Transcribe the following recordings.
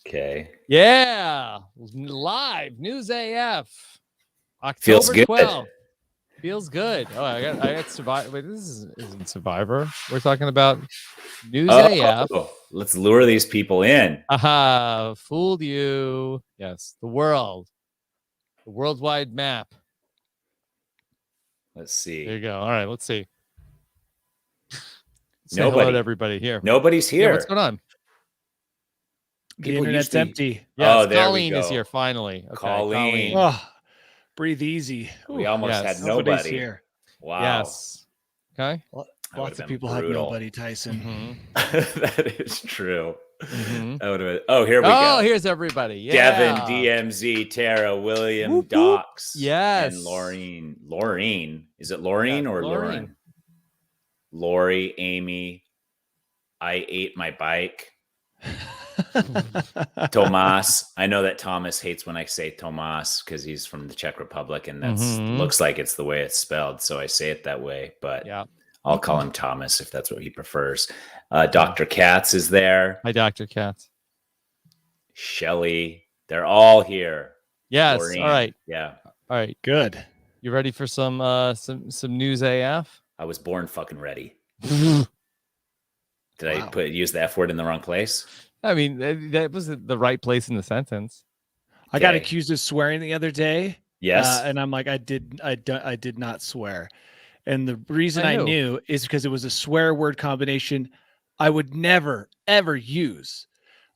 Okay. Yeah. Live News AF. Feels October good. 12th. Feels good. Oh, I got Survivor. Wait, this isn't Survivor. We're talking about News AF. Let's lure these people in. Aha, fooled you. Yes, the worldwide map. Let's see. There you go. All right, let's see. Say Nobody. hello to everybody here. Nobody's here. Yeah, what's going on? The internet's empty. Yes, there Colleen we go. is here finally. Okay, Colleen. Oh, breathe easy. We almost had Nobody's nobody here. Wow. Yes. Okay. Lots of people had nobody, Tyson. Mm-hmm. That is true. Mm-hmm. That would have been, here we go. Oh, here's everybody. Yeah. Devin, DMZ, Tara, William, Docs, yes, and Laureen. Laureen. Is it Laureen or Lauren? Laureen. Lori, Amy. I ate my bike. Tomas. I know that Thomas hates when I say Tomas because he's from the Czech Republic, and that looks like it's the way it's spelled, so I say it that way. But yeah, I'll call him Thomas if that's what he prefers. Dr. Katz is there. Hi, Dr. Katz. Shelly. They're all here. Yes. Laureen. All right. Yeah. All right. Good. You ready for some News AF? I was born fucking ready. Did I use the F word in the wrong place? I mean, that was the right place in the sentence. I got accused of swearing the other day. Yes. And I'm like, I did not swear. And the reason I knew is because it was a swear word combination I would never, ever use.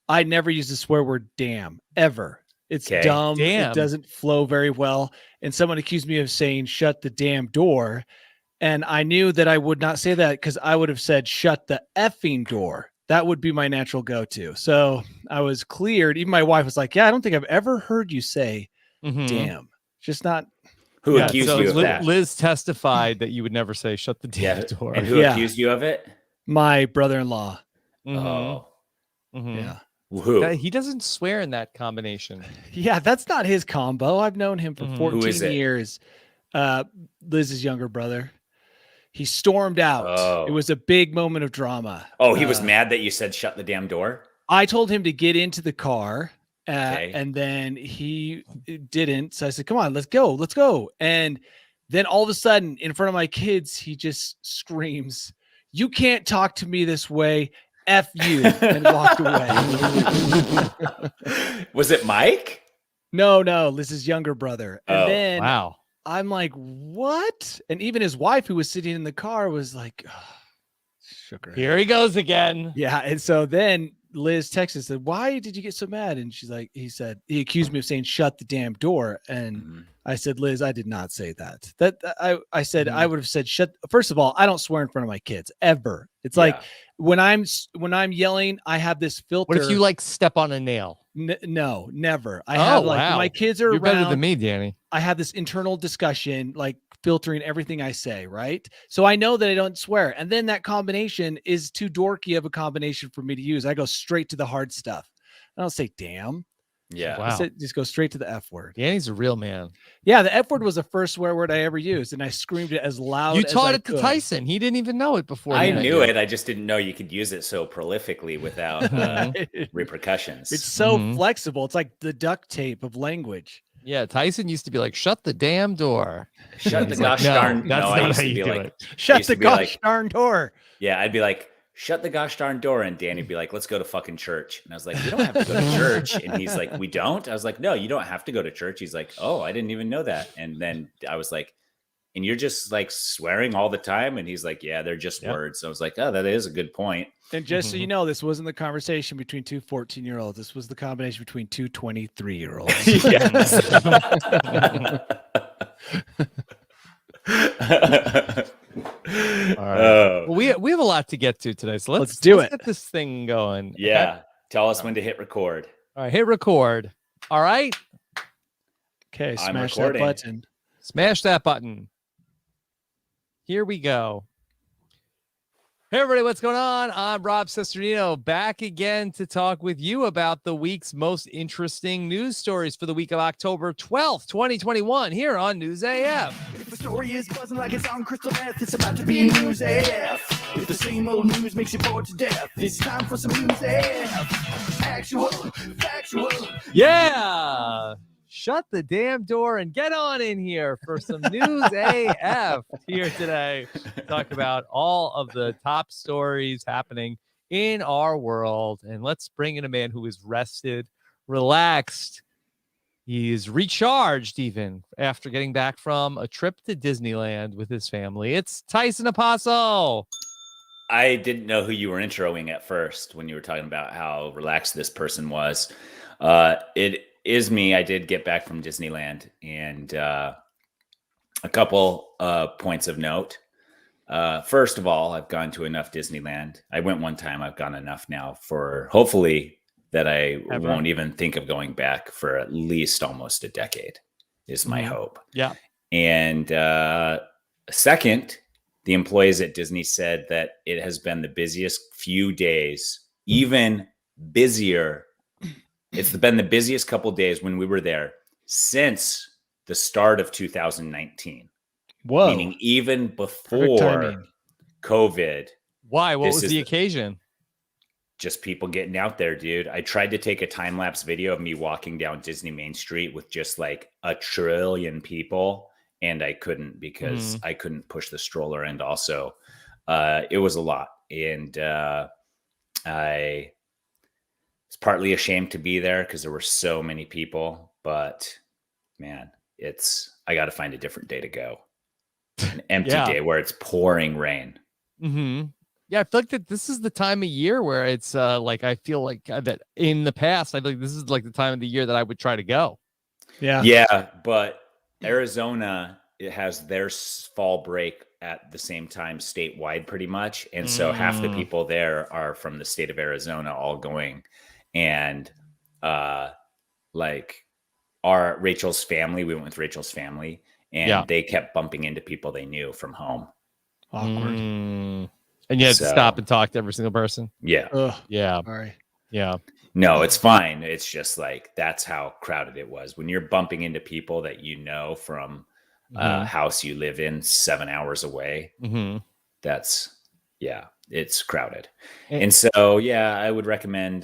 I never use the swear word damn, ever. It's dumb. Damn. It doesn't flow very well. And someone accused me of saying, shut the damn door. And I knew that I would not say that because I would have said, shut the effing door. That would be my natural go-to. So I was cleared. Even my wife was like, yeah, I don't think I've ever heard you say damn. Just not. Who accused you of that? Liz testified that you would never say shut the damn door. And who accused you of it? My brother-in-law. Oh. Yeah. Who? He doesn't swear in that combination. Yeah, that's not his combo. I've known him for 14 years. Liz's younger brother. He stormed out. Oh. It was a big moment of drama. Oh, he was mad that you said shut the damn door? I told him to get into the car, and then he didn't. So I said, come on, let's go. And then all of a sudden, in front of my kids, he just screams, you can't talk to me this way. F you, and walked away. Was it Mike? No, Liz's younger brother. And then wow. I'm like, what? And even his wife, who was sitting in the car, was like, shook her head. Here he goes again. Yeah. And so then Liz texted and said, why did you get so mad? And she's like, he accused me of saying, shut the damn door. And I said, Liz, I did not say that. I said, I would have said, first of all, I don't swear in front of my kids ever. It's like when I'm yelling, I have this filter. What if you like step on a nail? No, never. I have my kids are You're around. better than me, Danny. I have this internal discussion, like filtering everything I say, right? So I know that I don't swear. And then that combination is too dorky of a combination for me to use. I go straight to the hard stuff. I don't say damn. Yeah. Wow. Just go straight to the F word. Danny's a real man. Yeah, the F word was the first swear word I ever used, and I screamed it as loud as I could. You taught it to Tyson. He didn't even know it before. I knew it. I just didn't know you could use it so prolifically without repercussions. It's so flexible. It's like the duct tape of language. Yeah, Tyson used to be like, shut the damn door. Shut the gosh darn. That's I not used how to you be do like, it. Shut the gosh darn door. Yeah, I'd be like, shut the gosh darn door. And Danny'd be like, let's go to fucking church. And I was like, you don't have to go to church. And he's like, we don't? I was like, no, you don't have to go to church. He's like, oh, I didn't even know that. And then I was like, and you're just like swearing all the time? And he's like, yeah, they're just words. So I was like, oh, that is a good point. And just so you know, this wasn't the conversation between two 14-year-olds. This was the combination between two 23-year-olds. Yes. All right. Well, we have a lot to get to today, so let's get this thing going. Yeah. Okay? Tell us when to hit record. All right, hit record. All right. Okay, smash that button. Smash that button. Here we go. Hey, everybody, what's going on? I'm Rob Cesternino, back again to talk with you about the week's most interesting news stories for the week of October 12th, 2021, here on News AF. If the story is buzzing like it's on crystal meth, it's about to be News AF. If the same old news makes you bored to death, it's time for some News AF. actual, factual. Yeah. Shut the damn door and get on in here for some news AF here today. Talk about all of the top stories happening in our world. And let's bring in a man who is rested, relaxed. He's recharged even after getting back from a trip to Disneyland with his family. It's Tyson Apostle. I didn't know who you were introing at first when you were talking about how relaxed this person was. It is me. I did get back from Disneyland, and a couple points of note. First of all, I've gone to enough Disneyland. I went one time. I've gone enough now for hopefully that I won't even think of going back for at least almost a decade is my hope. Yeah. And second, the employees at Disney said that it has been the busiest few days, even busier. It's been the busiest couple days when we were there since the start of 2019. Whoa. Meaning even before COVID. Why? What was the occasion? Just people getting out there, dude. I tried to take a time-lapse video of me walking down Disney Main Street with just like a trillion people, and I couldn't because I couldn't push the stroller. And also, it was a lot. And I was partly ashamed to be there because there were so many people. But man, I got to find a different day to go. An empty day where it's pouring rain. Yeah, I feel like that this is the time of year where it's like I feel like that in the past, I feel like this is like the time of the year that I would try to go. Yeah, but Arizona, it has their fall break at the same time statewide pretty much. And so half the people there are from the state of Arizona all going. And like Rachel's family, we went with Rachel's family, and they kept bumping into people they knew from home. Awkward. And you had to stop and talk to every single person. Yeah. Yeah. Sorry. Yeah. No, it's fine. It's just like that's how crowded it was. When you're bumping into people that you know from a house you live in 7 hours away, it's crowded. And so, I would recommend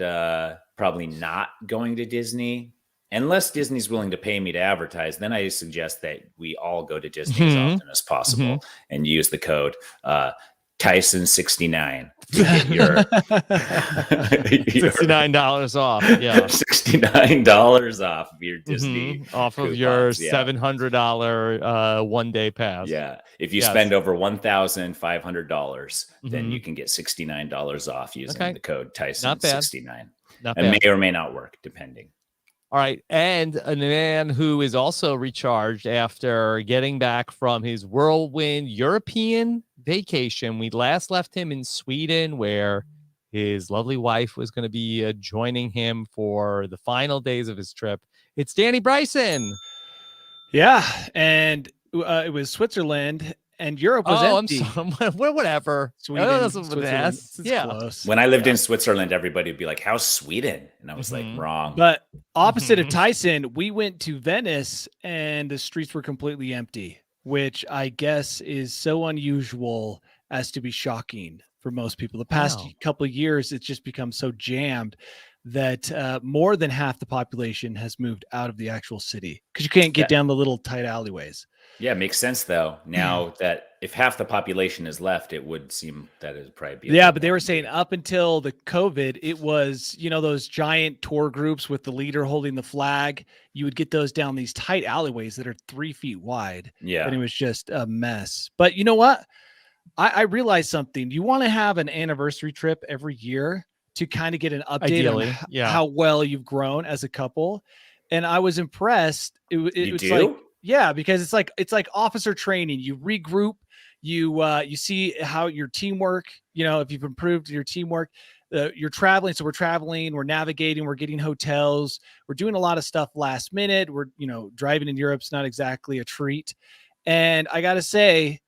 probably not going to Disney unless Disney's willing to pay me to advertise. Then I suggest that we all go to Disney as often as possible and use the code Tyson69 to get your $69 off. Yeah. $69 off of your Disney off of your $700 one-day pass. Yeah. If you spend over $1,500, then you can get $69 off using the code Tyson69. Not and bad. may or may not work, depending. All right. And a man who is also recharged after getting back from his whirlwind European vacation. We last left him in Sweden, where his lovely wife was going to be joining him for the final days of his trip. It's Danny Bryson. Yeah. And it was Switzerland, and Europe was empty. I'm sorry. Whatever. Sweden, Switzerland. Yeah. Close. When I lived in Switzerland, everybody would be like, how's Sweden? And I was like, wrong. But opposite of Tyson, we went to Venice and the streets were completely empty, which I guess is so unusual as to be shocking for most people. The past couple of years, it's just become so jammed that more than half the population has moved out of the actual city because you can't get down the little tight alleyways. Yeah, it makes sense though. Now that if half the population is left, it would seem that it would probably be. Yeah, but they were saying up until the COVID, it was, those giant tour groups with the leader holding the flag. You would get those down these tight alleyways that are 3 feet wide. Yeah. And it was just a mess. But you know what? I realized something. You want to have an anniversary trip every year to kind of get an update on how well you've grown as a couple. And I was impressed. It was like, yeah, because it's like officer training. You regroup, you see how your teamwork, if you've improved your teamwork, you're traveling. So we're traveling, we're navigating, we're getting hotels, we're doing a lot of stuff last minute. We're, driving in Europe's not exactly a treat. And I got to say,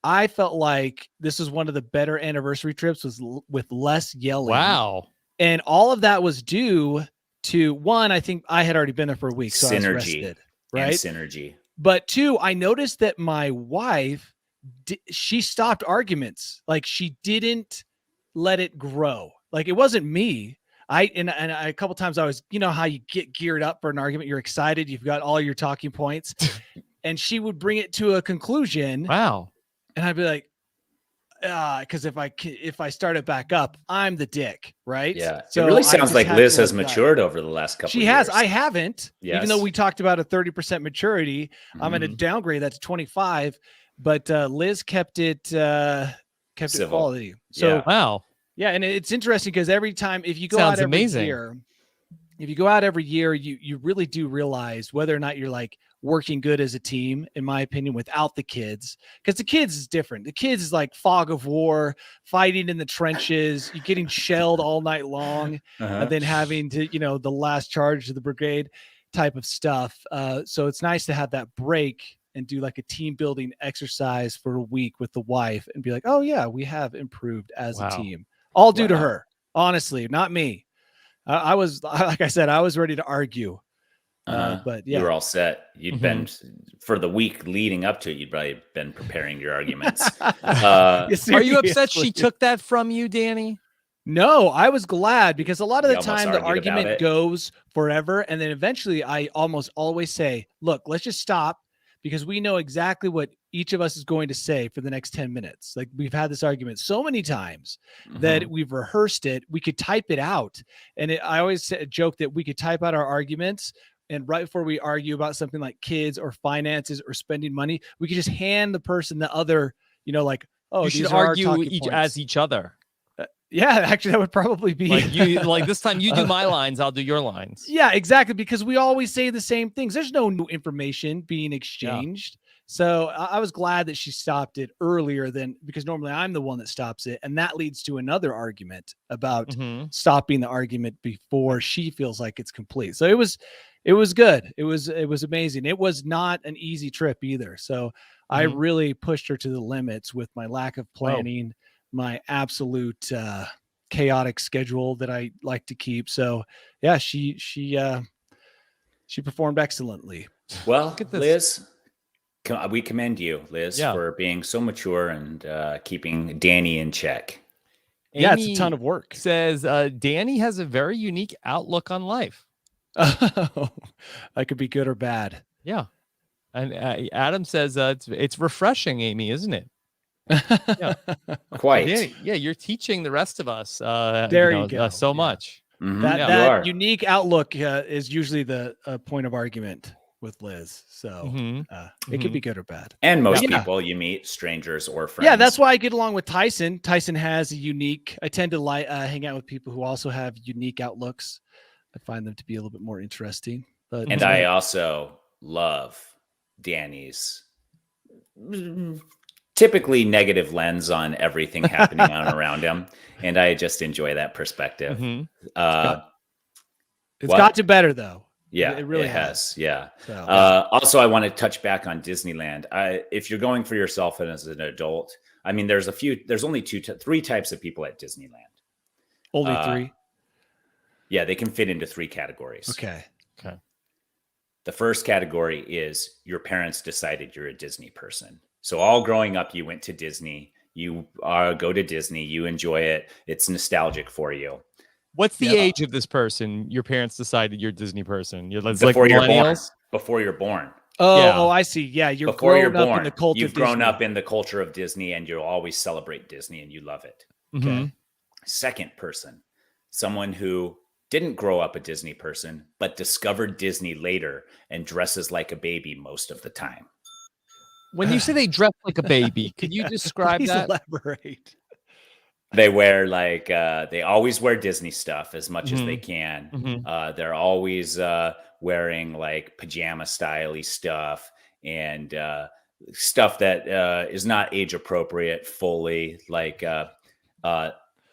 I felt like this was one of the better anniversary trips with less yelling. Wow. And all of that was due to one, I think I had already been there for a week. So synergy, I was rested, right? Synergy. But two, I noticed that my wife, she stopped arguments. Like she didn't let it grow. Like it wasn't me. And a couple times I was, you know, how you get geared up for an argument. You're excited. You've got all your talking points and she would bring it to a conclusion. Wow. And I'd be like, because if I start it back up, I'm the dick, right? Yeah. So it really I sounds just like had Liz to has let go. matured over the last couple of She years. has. I haven't. Yes. Even though we talked about a 30% maturity, I'm going to downgrade that to 25. But Liz kept it Civil. quality. So wow. Yeah, and it's interesting because every time if you go Sounds out every amazing. year, you really do realize whether or not you're like working good as a team, in my opinion, without the kids. Because the kids is different. The kids is like fog of war, fighting in the trenches, you're getting shelled all night long, and then having to, you know, the last charge of the brigade type of stuff. So it's nice to have that break and do like a team building exercise for a week with the wife and be like, oh yeah, we have improved as a team. All due to her, honestly, not me. I was, like I said, I was ready to argue. But yeah, you were all set. You'd been for the week leading up to it. You'd probably been preparing your arguments. Are you upset she took that from you, Danny? No, I was glad because a lot of the You time almost the argued about argument it. goes forever. And then eventually I almost always say, look, let's just stop because we know exactly what each of us is going to say for the next 10 minutes. Like we've had this argument so many times that we've rehearsed it. We could type it out. And I always joke that we could type out our arguments. And right before we argue about something like kids or finances or spending money, we could just hand the person the other, you know, like, oh, you should argue as each other. Yeah, actually, that would probably be like you. Like this time, you do my lines, I'll do your lines. Yeah, exactly. Because we always say the same things. There's no new information being exchanged. Yeah. So I was glad that she stopped it earlier because normally I'm the one that stops it, and that leads to another argument about stopping the argument before she feels like it's complete. So it was good. It was amazing. It was not an easy trip either. So I really pushed her to the limits with my lack of planning. My absolute chaotic schedule that I like to keep. So yeah, she performed excellently. Well, Liz, we commend you, Liz, for being so mature and keeping Danny in check. Yeah, it's a ton of work. Says Danny has a very unique outlook on life. That could be good or bad. Yeah. And Adam says it's refreshing, Amy, isn't it? Yeah, quite. Yeah, you're teaching the rest of us. There you go. So much. That unique outlook is usually the point of argument with Liz. So it could be good or bad. And most people you meet, strangers or friends. Yeah, that's why I get along with Tyson. Tyson has a unique. I tend to hang out with people who also have unique outlooks. I find them to be a little bit more interesting. But and I also love Danny's typically negative lens on everything happening on around him. And I just enjoy that perspective. It's got to better though. Yeah, it really has. Yeah. So, also, I want to touch back on Disneyland. If you're going for yourself and as an adult, I mean, there's only three types of people at Disneyland. Only three? Yeah, they can fit into three categories. Okay. The first category is your parents decided you're a Disney person. So all growing up, you went to Disney, you go to Disney, you enjoy it. It's nostalgic for you. What's the age of this person? Your parents decided you're a Disney person. Before you're born. Before you're born. Oh, I see. Yeah. Before you're born, you've grown up in the culture of Disney and you'll always celebrate Disney and you love it. Okay. Second person, someone who didn't grow up a Disney person, but discovered Disney later and dresses like a baby most of the time. When you say they dress like a baby, could you describe that? Elaborate. They wear they always wear Disney stuff as much as they can. They're always wearing like pajama style-y stuff and stuff that is not age appropriate fully.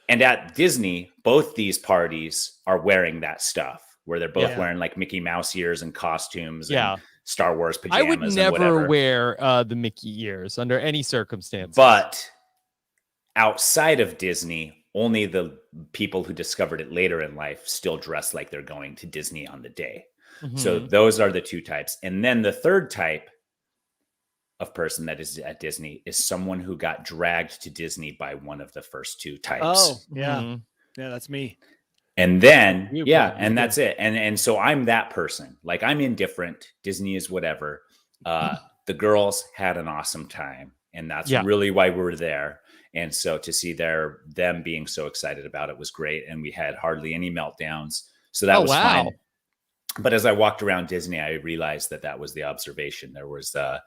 And at Disney, both these parties are wearing that stuff where they're both wearing like Mickey Mouse ears and costumes and Star Wars pajamas. I would never wear the Mickey ears under any circumstance. But outside of Disney, only the people who discovered it later in life still dress like they're going to Disney on the day. So those are the two types. And then the third type of person that is at Disney is someone who got dragged to Disney by one of the first two types. Oh, yeah. Yeah, that's me. And then, You yeah, good, and you're that's it. And so I'm that person. Like, I'm indifferent. Disney is whatever. The girls had an awesome time, and that's Yeah. really why we were there. And so to see them being so excited about it was great. And we had hardly any meltdowns. So that was fine. But as I walked around Disney, I realized that was the observation. There was the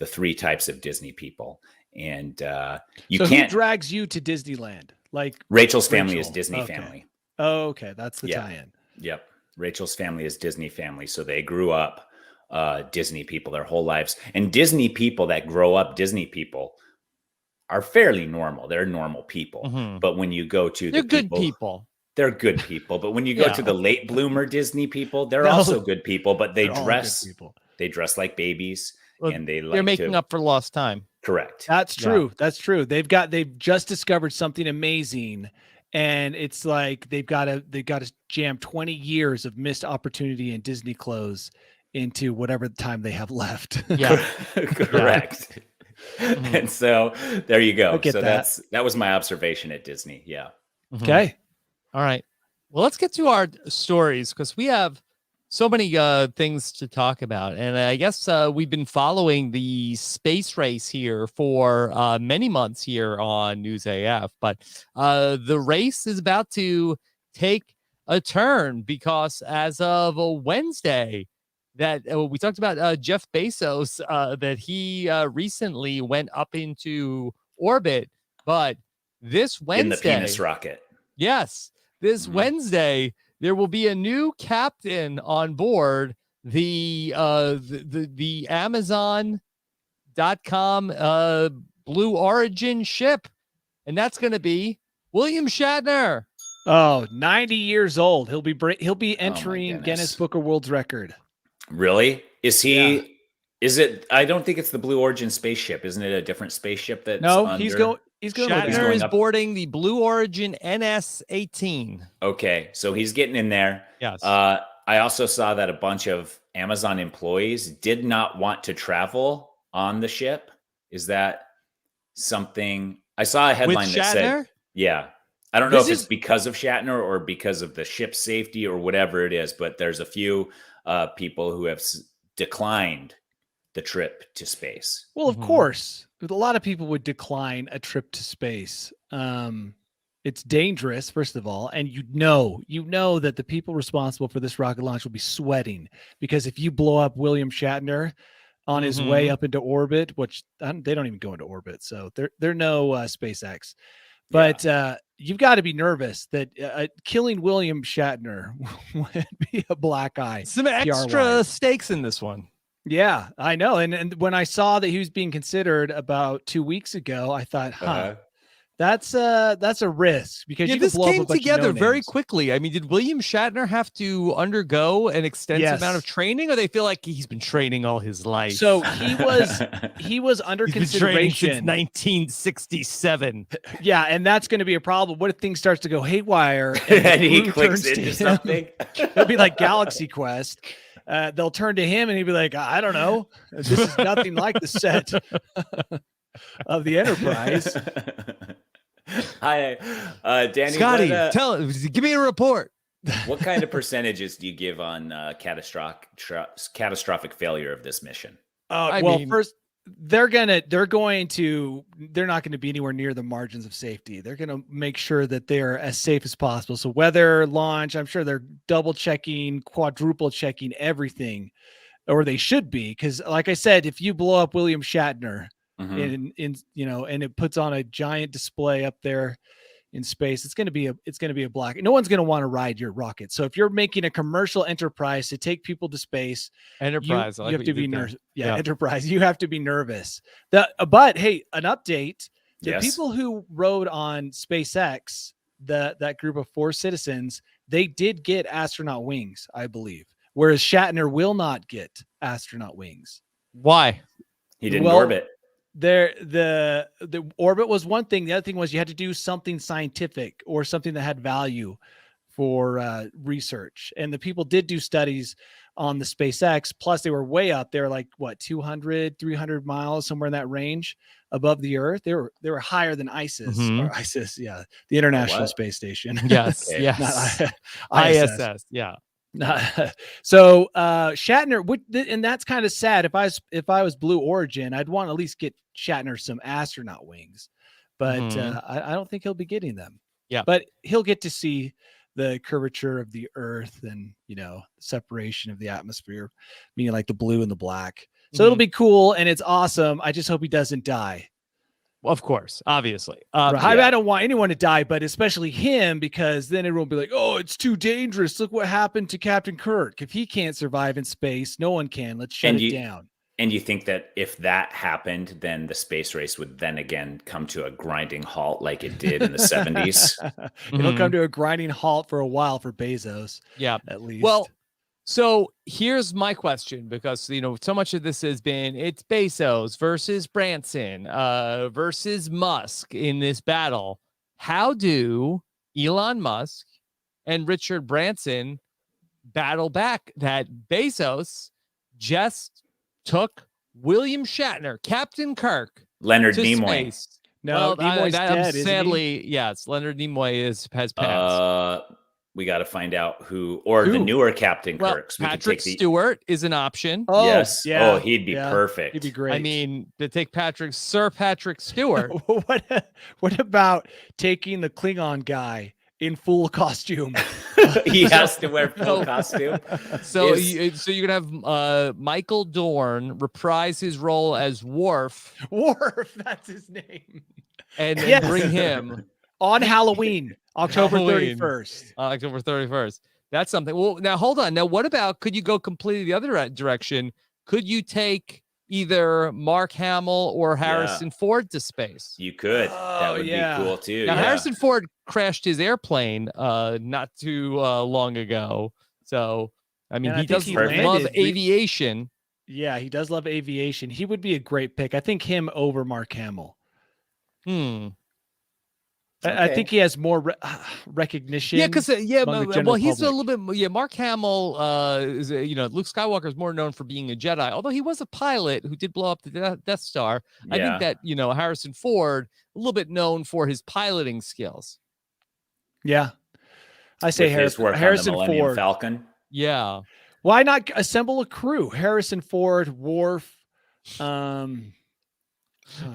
three types of Disney people. And you so can't. Who drags you to Disneyland? Like Rachel's family is Rachel. Disney Okay. family. Oh, okay. That's the Yeah. tie-in. Yep. Rachel's family is Disney family. So they grew up Disney people their whole lives. And Disney people that grow up Disney people are fairly normal. They're normal people. Mhm. But when you go to They're the good people. they're good people. But when you go Yeah. to the late bloomer Disney people, they're No. also good people, but they They're all good dress people. they dress like babies, Well, and they they're like making to up for lost time. correct. That's true. That's true. They've just discovered something amazing, and it's like they've got to jam 20 years of missed opportunity in Disney clothes into whatever time they have left. Yeah. Correct. Mhm. And so there you go. I get So that. that was my observation at Disney. Yeah. Mhm. Okay. All right. Well, let's get to our stories because we have so many things to talk about. And I guess we've been following the space race here for many months here on News AF. But the race is about to take a turn because as of Wednesday, that we talked about Jeff Bezos, that he recently went up into orbit. But this Wednesday, In the penis rocket. yes, this Mhm. Wednesday, there will be a new captain on board the Amazon.com Blue Origin ship, and that's going to be William Shatner. Oh, 90 years old. He'll be entering goodness. Guinness Book of World's Record. Really? Is he? Yeah. Is it? I don't think it's the Blue Origin spaceship. Isn't it a different spaceship that's No, under? he's going with Shatner Amazon. is up. boarding the Blue Origin NS-18. Okay, so he's getting in there. Yes. I also saw that a bunch of Amazon employees did not want to travel on the ship. Is that something? I saw a headline that said, Shatner? yeah. I don't know This if it's is- because of Shatner or because of the ship's safety or whatever it is, but there's a few people who have declined the trip to space. Well, of Mhm. course, a lot of people would decline a trip to space. It's dangerous, first of all, and you know that the people responsible for this rocket launch will be sweating because if you blow up William Shatner on his way Mhm. up into orbit, which they don't even go into orbit, so they're no SpaceX. But you've got to be nervous that killing William Shatner would be a black eye. Some extra PR-wise. stakes in this one. Yeah, I know. And when I saw that he was being considered about 2 weeks ago, I thought, that's a risk because you can this blow up a came bunch of together very no-names. quickly. I mean, did William Shatner have to undergo an extensive amount of Yes. training, or they feel like he's been training all his life? So he was under he's been training since consideration. 1967. Yeah, and that's going to be a problem. What if things starts to go haywire And he crew clicks turns to into him? something. It'll be like Galaxy Quest. They'll turn to him and he'll be like, I don't know. This is nothing like the set of the Enterprise. Hi, Danny. Scotty, what, give me a report. what kind of percentages do you give on catastrophic failure of this mission? I Well, mean- first they're not going to be anywhere near the margins of safety. They're going to make sure that they're as safe as possible. So weather, launch, I'm sure they're double checking, quadruple checking everything, or they should be. Because like I said, if you blow up William Shatner Mhm. and it puts on a giant display up there in space, it's going to be a black. No one's going to want to ride your rocket. So if you're making a commercial enterprise to take people to space, Enterprise. I like you have what to you be did there. nervous. Yeah. Yeah, Enterprise. You have to be nervous. But hey, an update. The Yes. people who rode on SpaceX, that group of 4 citizens, they did get astronaut wings, I believe. Whereas Shatner will not get astronaut wings. Why? He didn't Well, orbit. The orbit was one thing. The other thing was you had to do something scientific or something that had value for research. And the people did do studies on the SpaceX. Plus, they were way up. They were like, what, 200, 300 miles, somewhere in that range above the Earth. They were higher than ISIS, or ISIS, yeah, the International Space Station. Yes, Okay. yes. Not ISS, yeah. So Shatner, and that's kind of sad. If I was Blue Origin, I'd want to at least get Shatner some astronaut wings, but I don't think he'll be getting them. Yeah, but he'll get to see the curvature of the Earth and separation of the atmosphere, meaning like the blue and the black. So it'll be cool and it's awesome. I just hope he doesn't die. Of course, obviously. I don't want anyone to die, but especially him, because then everyone will be like, oh, it's too dangerous. Look what happened to Captain Kirk. If he can't survive in space, no one can. Let's shut it down. And you think that if that happened, then the space race would then again come to a grinding halt like it did in the 70s? It'll come to a grinding halt for a while for Bezos. Yeah, at least. Well, so here's my question, because so much of this has been it's Bezos versus Branson versus Musk in this battle. How do Elon Musk and Richard Branson battle back that Bezos just took William Shatner, Captain Kirk, Leonard to Nimoy? Space? No, Nimoy's dead, sadly, yes, Leonard Nimoy has passed. We got to find out who the newer Captain Kirks. Patrick Stewart is an option. Oh, yes. Yeah. Oh, he'd be perfect. He'd be great. I mean, to take Sir Patrick Stewart. What about taking the Klingon guy in full costume? He has to wear full costume. So you're gonna have Michael Dorn reprise his role as Worf. Worf, that's his name. And bring him on Halloween. October 31st. October 31st. That's something. Well, now hold on. Now, what about, could you go completely the other direction? Could you take either Mark Hamill or Harrison Ford to space? You could. That would be cool too. Now, Harrison Ford crashed his airplane not too long ago. So, I mean, he does love aviation. Yeah, he does love aviation. He would be a great pick. I think him over Mark Hamill. I think he has more recognition. Yeah, because well, he's a little bit. Yeah, Mark Hamill is Luke Skywalker is more known for being a Jedi, although he was a pilot who did blow up the Death Star. Yeah. I think that Harrison Ford a little bit known for his piloting skills. Yeah, I say Harrison Ford. Falcon. Yeah, why not assemble a crew? Harrison Ford, Worf.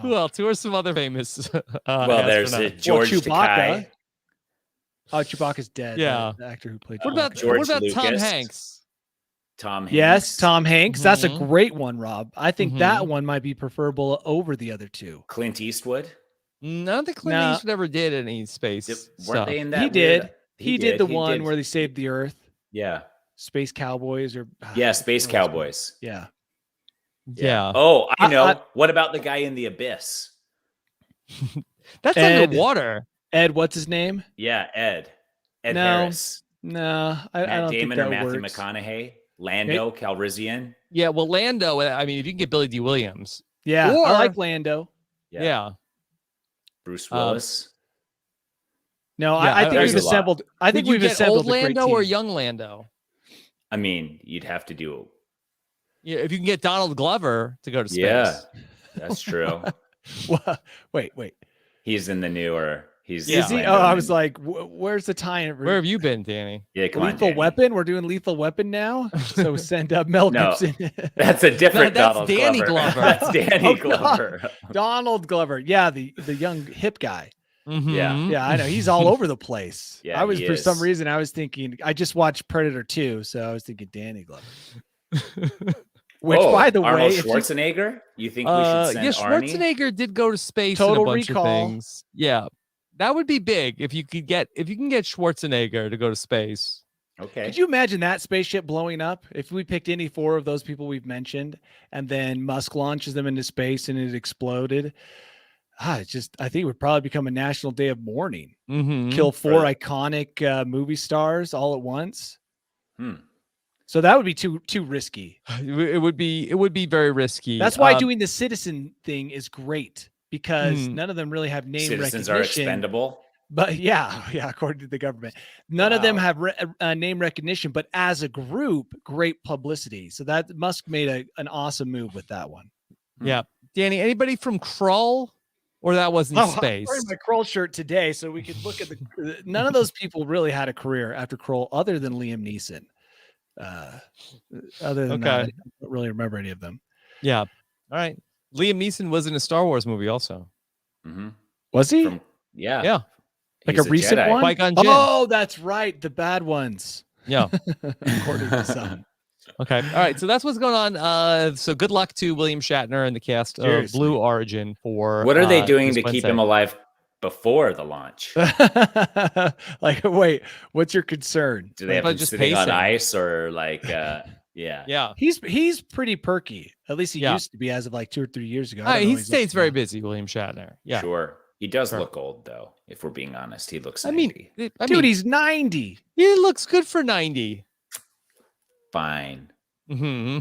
Who else? Who are some other famous? There's George Chewbacca. Oh, Chewbacca's dead. Yeah, the actor who played. What about Tom Hanks? Tom Hanks. Yes, Tom Hanks. That's a great one, Rob. I think that one might be preferable over the other two. Clint Eastwood. No, I don't think Clint Eastwood ever did any space. Weren't they in that? He did. He did the one where they saved the Earth. Yeah. Space Cowboys Space Cowboys. Yeah. Yeah. Oh, I know. What about the guy in the abyss? That's underwater. Ed, what's his name? Yeah, Ed Harris. No, I don't Damon think or that Matthew works. McConaughey. Lando Calrissian. Yeah, well, Lando. I mean, if you can get Billy D. Williams. Yeah, I like Lando. Yeah. Bruce Willis. No, I think we've assembled. I think we've assembled old Lando or young Lando. I mean, you'd have to do. Yeah, if you can get Donald Glover to go to space. Yeah, that's true. Wait. He's in the newer. Is he? Oh, I was like, where's the tie-in? Where have you been, Danny? Yeah, come on, Lethal Weapon. We're doing Lethal Weapon now. So send up Mel Gibson. That's a different. That's Donald Danny Glover. That's Danny Glover. Donald Glover. Yeah, the young hip guy. Mm-hmm. Yeah, I know. He's all over the place. Yeah, for some reason, I was thinking. I just watched Predator 2, so I was thinking Danny Glover. Which, by the Arnold way, Schwarzenegger. You think we should send Arnie? Schwarzenegger did go to space. Total in a bunch Recall. Of things. Yeah, that would be big if you can get Schwarzenegger to go to space. Okay. Could you imagine that spaceship blowing up if we picked any 4 of those people we've mentioned, and then Musk launches them into space and it exploded? I think it would probably become a national day of mourning. Kill 4 iconic movie stars all at once. So that would be too risky. It would be very risky. That's why doing the citizen thing is great, because none of them really have name Citizens recognition. are expendable. But yeah, according to the government, none of them Wow. have name recognition, but as a group, great publicity. So that Musk made an awesome move with that one. Yeah. Danny, anybody from Krull, or that wasn't I'm space? wearing my Kroll shirt today, so we could look at the. None of those people really had a career after Kroll, other than Liam Neeson. Other than that, I don't really remember any of them. Yeah. All right. Liam Neeson was in a Star Wars movie also. Mm-hmm. Was he? Yeah. Like He's a recent Jedi. one? Qui-Gon Jinn. Oh, that's right. The bad ones. Yeah. According to some. Okay. All right. So that's what's going on. So good luck to William Shatner and the cast of Seriously. Blue Origin for What are they doing this to keep Wednesday. him alive before the launch? Like, wait, what's your concern? Do they have But him just sitting on pacing. ice or like, yeah. Yeah. He's pretty perky. At least he Yeah. used to be as of like 2 or 3 years ago. He stays very busy, William Shatner. Yeah. Sure. He does Sure. look old, though. If we're being honest, he looks I 90. mean, Dude, he's 90. he looks good for 90. Fine. Mm-hmm.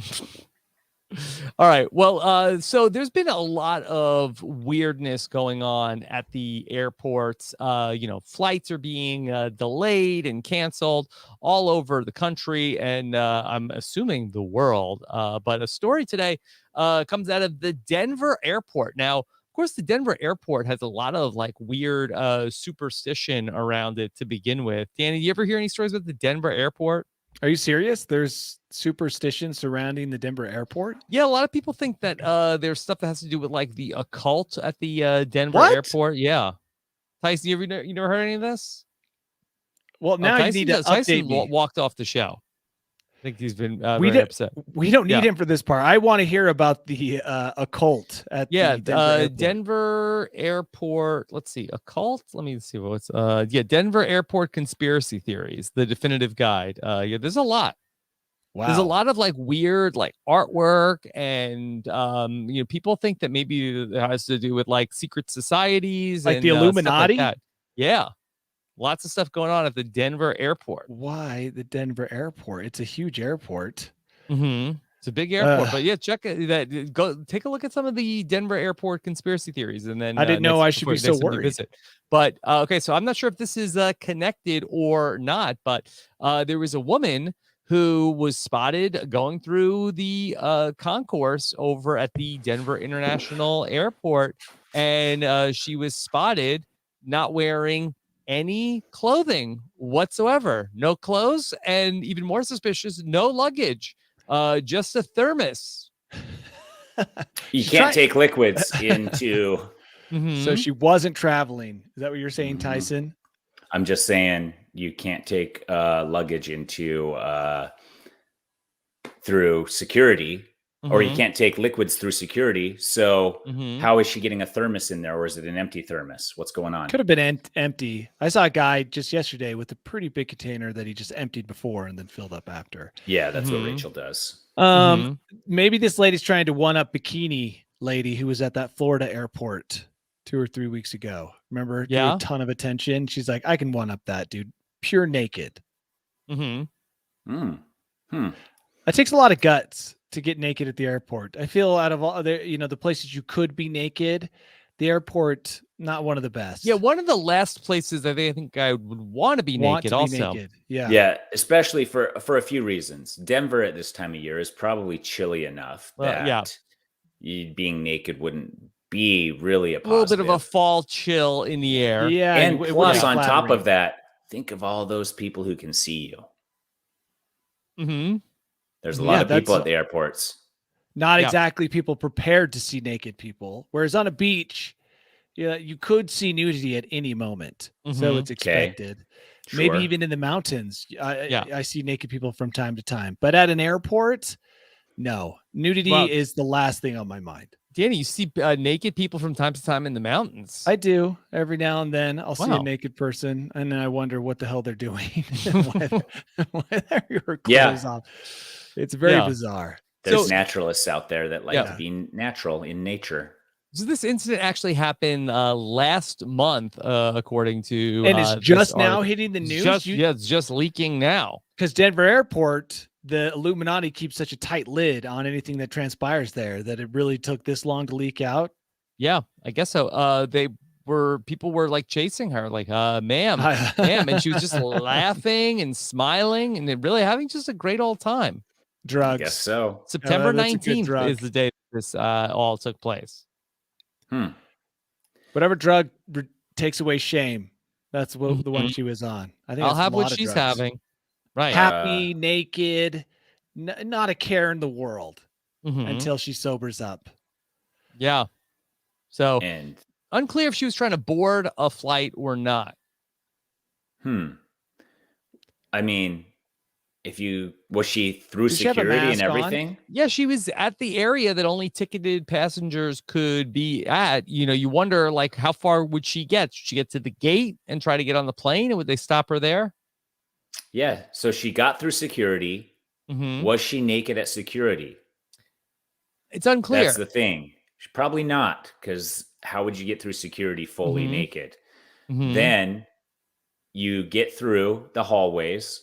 All right. Well, so there's been a lot of weirdness going on at the airports. Flights are being delayed and canceled all over the country, and I'm assuming the world. But a story today comes out of the Denver airport. Now, of course, the Denver airport has a lot of like weird superstition around it to begin with. Danny, you ever hear any stories about the Denver airport? Are you serious? There's superstition surrounding the Denver airport? Yeah, a lot of people think that there's stuff that has to do with like the occult at the Denver What? airport. Yeah. Tyson, you never heard any of this? Well, now you need to Tyson update me. walked off the show. I think he's been We very upset. We don't need Yeah. him for this part. I want to hear about the occult at Yeah, the Denver airport. Denver airport. Let's see, occult. Let me see what's Denver airport conspiracy theories, the definitive guide. There's a lot. Wow. There's a lot of like weird like artwork, and people think that maybe it has to do with like secret societies, Like and the stuff like Illuminati? that. Yeah, lots of stuff going on at the Denver airport. Why the Denver airport? It's a huge airport. Mm-hmm. It's a big airport, but yeah, check that. Go take a look at some of the Denver airport conspiracy theories, and then I didn't know I should be so next time you worried. visit. But okay, so I'm not sure if this is connected or not, but there was a woman who was spotted going through the concourse over at the Denver International Airport, and she was spotted not wearing any clothing whatsoever. No clothes, and even more suspicious, no luggage. Just a thermos. You can't take liquids into. Mhm. So she wasn't traveling. Is that what you're saying, Mhm. Tyson? I'm just saying you can't take luggage into through security, or you Mhm. can't take liquids through security. So Mhm. how is she getting a thermos in there, or is it an empty thermos? What's going on? Could have been empty. I saw a guy just yesterday with a pretty big container that he just emptied before and then filled up after. Yeah, that's Mhm. what Rachel does. Maybe this lady's trying to one up bikini lady who was at that Florida airport 2 or 3 weeks ago. Remember? Gave Yeah. a ton of attention. She's like, I can one up that dude. Pure naked. Mhm. It takes a lot of guts to get naked at the airport. I feel out of all the places you could be naked, the airport, not one of the best. Yeah, one of the last places I think I would want to be naked. Yeah. Yeah, especially for a few reasons. Denver at this time of year is probably chilly enough that you being naked wouldn't be really a A little positive. bit of a fall chill in the air. Yeah. And it plus, wouldn't on be top of flattering. that, think of all those people who can see you. Mm-hmm. There's a lot of people that's- at the airports. Not Yeah. exactly people prepared to see naked people. Whereas on a beach, you could see nudity at any moment. So Mhm. it's expected. Sure. Maybe even in the mountains. I see naked people from time to time. But at an airport, no. Nudity Well- is the last thing on my mind. Danny, you see naked people from time to time in the mountains. I do. Every now and then I'll see a Wow. naked person and then I wonder what the hell they're doing. Why they were Yeah. clothes off. It's very Yeah. bizarre. There's So- naturalists out there that like Yeah. to be natural in nature. So this incident actually happened last month, according to And it's this just now article. hitting the news. It's just leaking now. Because Denver Airport, the Illuminati keeps such a tight lid on anything that transpires there that it really took this long to leak out. Yeah, I guess so. They people were like chasing her, like, ma'am, and she was just laughing and smiling and really having just a great old time. I guess Drugs. so. September that's a good 19th drug. is the day this all took place. Whatever drug takes away shame. That's what the one she was on. I think I'll that's have a what lot of she's drugs. having. Right. Happy, naked, not a care in the world Mhm. until she sobers up. Yeah. So And unclear if she was trying to board a flight or not. I mean, was she through Did she have a security and mask on? everything? Yeah, she was at the area that only ticketed passengers could be at. You know, you wonder, like, how far would she get? Should she get to the gate and try to get on the plane? And would they stop her there? Yeah. So she got through security. Mhm. Was she naked at security? It's unclear. That's the thing. Probably not, because how would you get through security fully naked? Then you get through the hallways.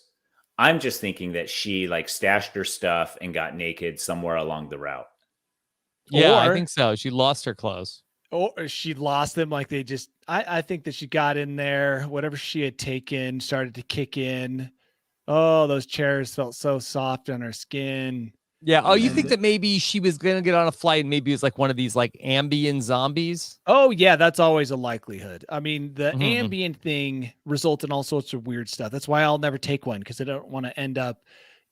I'm just thinking that she like stashed her stuff and got naked somewhere along the route. Yeah, I Or- think so. She lost her clothes. Or she lost them. Like they just, I think that she got in there, whatever she had taken started to kick in. Oh, those chairs felt so soft on her skin. Yeah. Oh, you think that maybe she was going to get on a flight and maybe it was like one of these like Ambien zombies? Oh, yeah, that's always a likelihood. I mean, the Ambien thing results in all sorts of weird stuff. That's why I'll never take one, because I don't want to end up,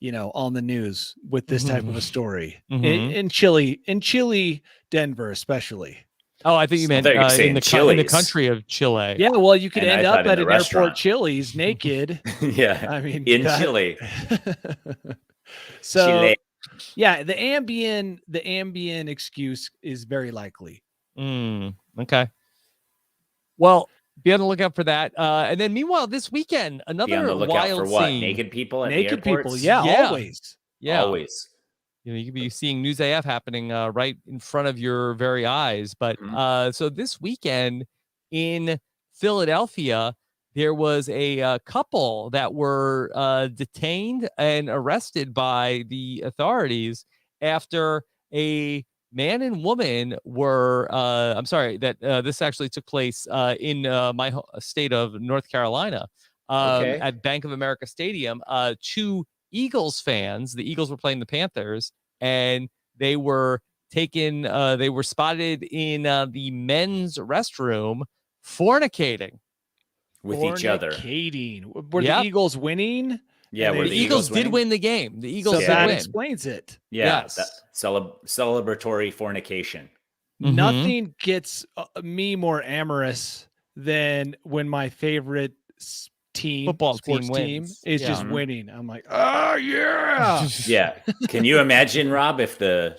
on the news with this type of a story. In Chile, Denver, especially. Oh, I think you meant in the country of Chile. Yeah, well, you could And end I up thought at in an the airport restaurant. Chili's naked. Yeah. I mean, in Chile. So Chile. yeah, the Ambien excuse is very likely. Okay. Well, be on the lookout for that. And then meanwhile, this weekend, Be on another the lookout wild for what? scene. Naked people at Naked the airports? people, yeah, always. Yeah. Always. You could be seeing News AF happening right in front of your very eyes. But so this weekend in Philadelphia, there was a couple that were detained and arrested by the authorities after a man and woman were, this actually took place in my state of North Carolina at Bank of America Stadium. Two Eagles fans, the Eagles were playing the Panthers, and they were spotted in the men's restroom fornicating with each other. Were the Eagles winning? Yeah, the Eagles did win the game. The Eagles did that win. explains it. Yeah, yes. Celebratory fornication. Nothing gets me more amorous than when my favorite sports team is just winning. I'm like, oh yeah. Yeah. Can you imagine, Rob, if the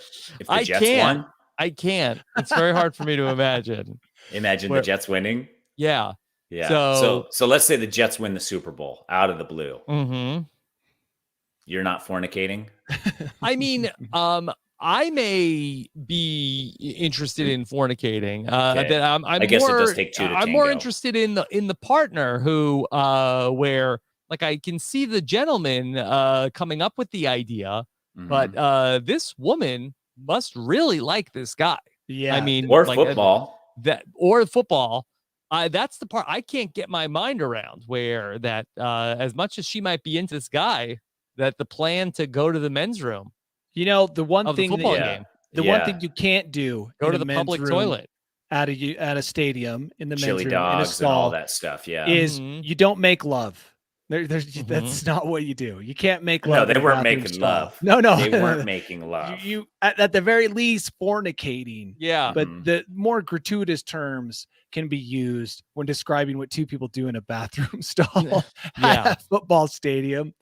Jets won? I can't. It's very hard for me to imagine. Imagine the Jets winning. Yeah. Yeah. So let's say the Jets win the Super Bowl out of the blue. Mm-hmm. You're not fornicating? I mean, I may be interested in fornicating. I guess it does take two to tango. I'm more interested in the partner who, where like I can see the gentleman coming up with the idea, but this woman must really like this guy. Yeah, I mean, or like, football. Football. That's the part I can't get my mind around. Where that, as much as she might be into this guy, that the plan to go to the men's room. The one thing game. The one thing you can't do go to the public toilet at a stadium in the chili men's room dogs in a stall, and all that stuff. Yeah, is you don't make love. That's not what you do. You can't make love. No, they weren't making love. No, they weren't making love. You at the very least fornicating. Yeah, but the more gratuitous terms can be used when describing what two people do in a bathroom stall at a football stadium.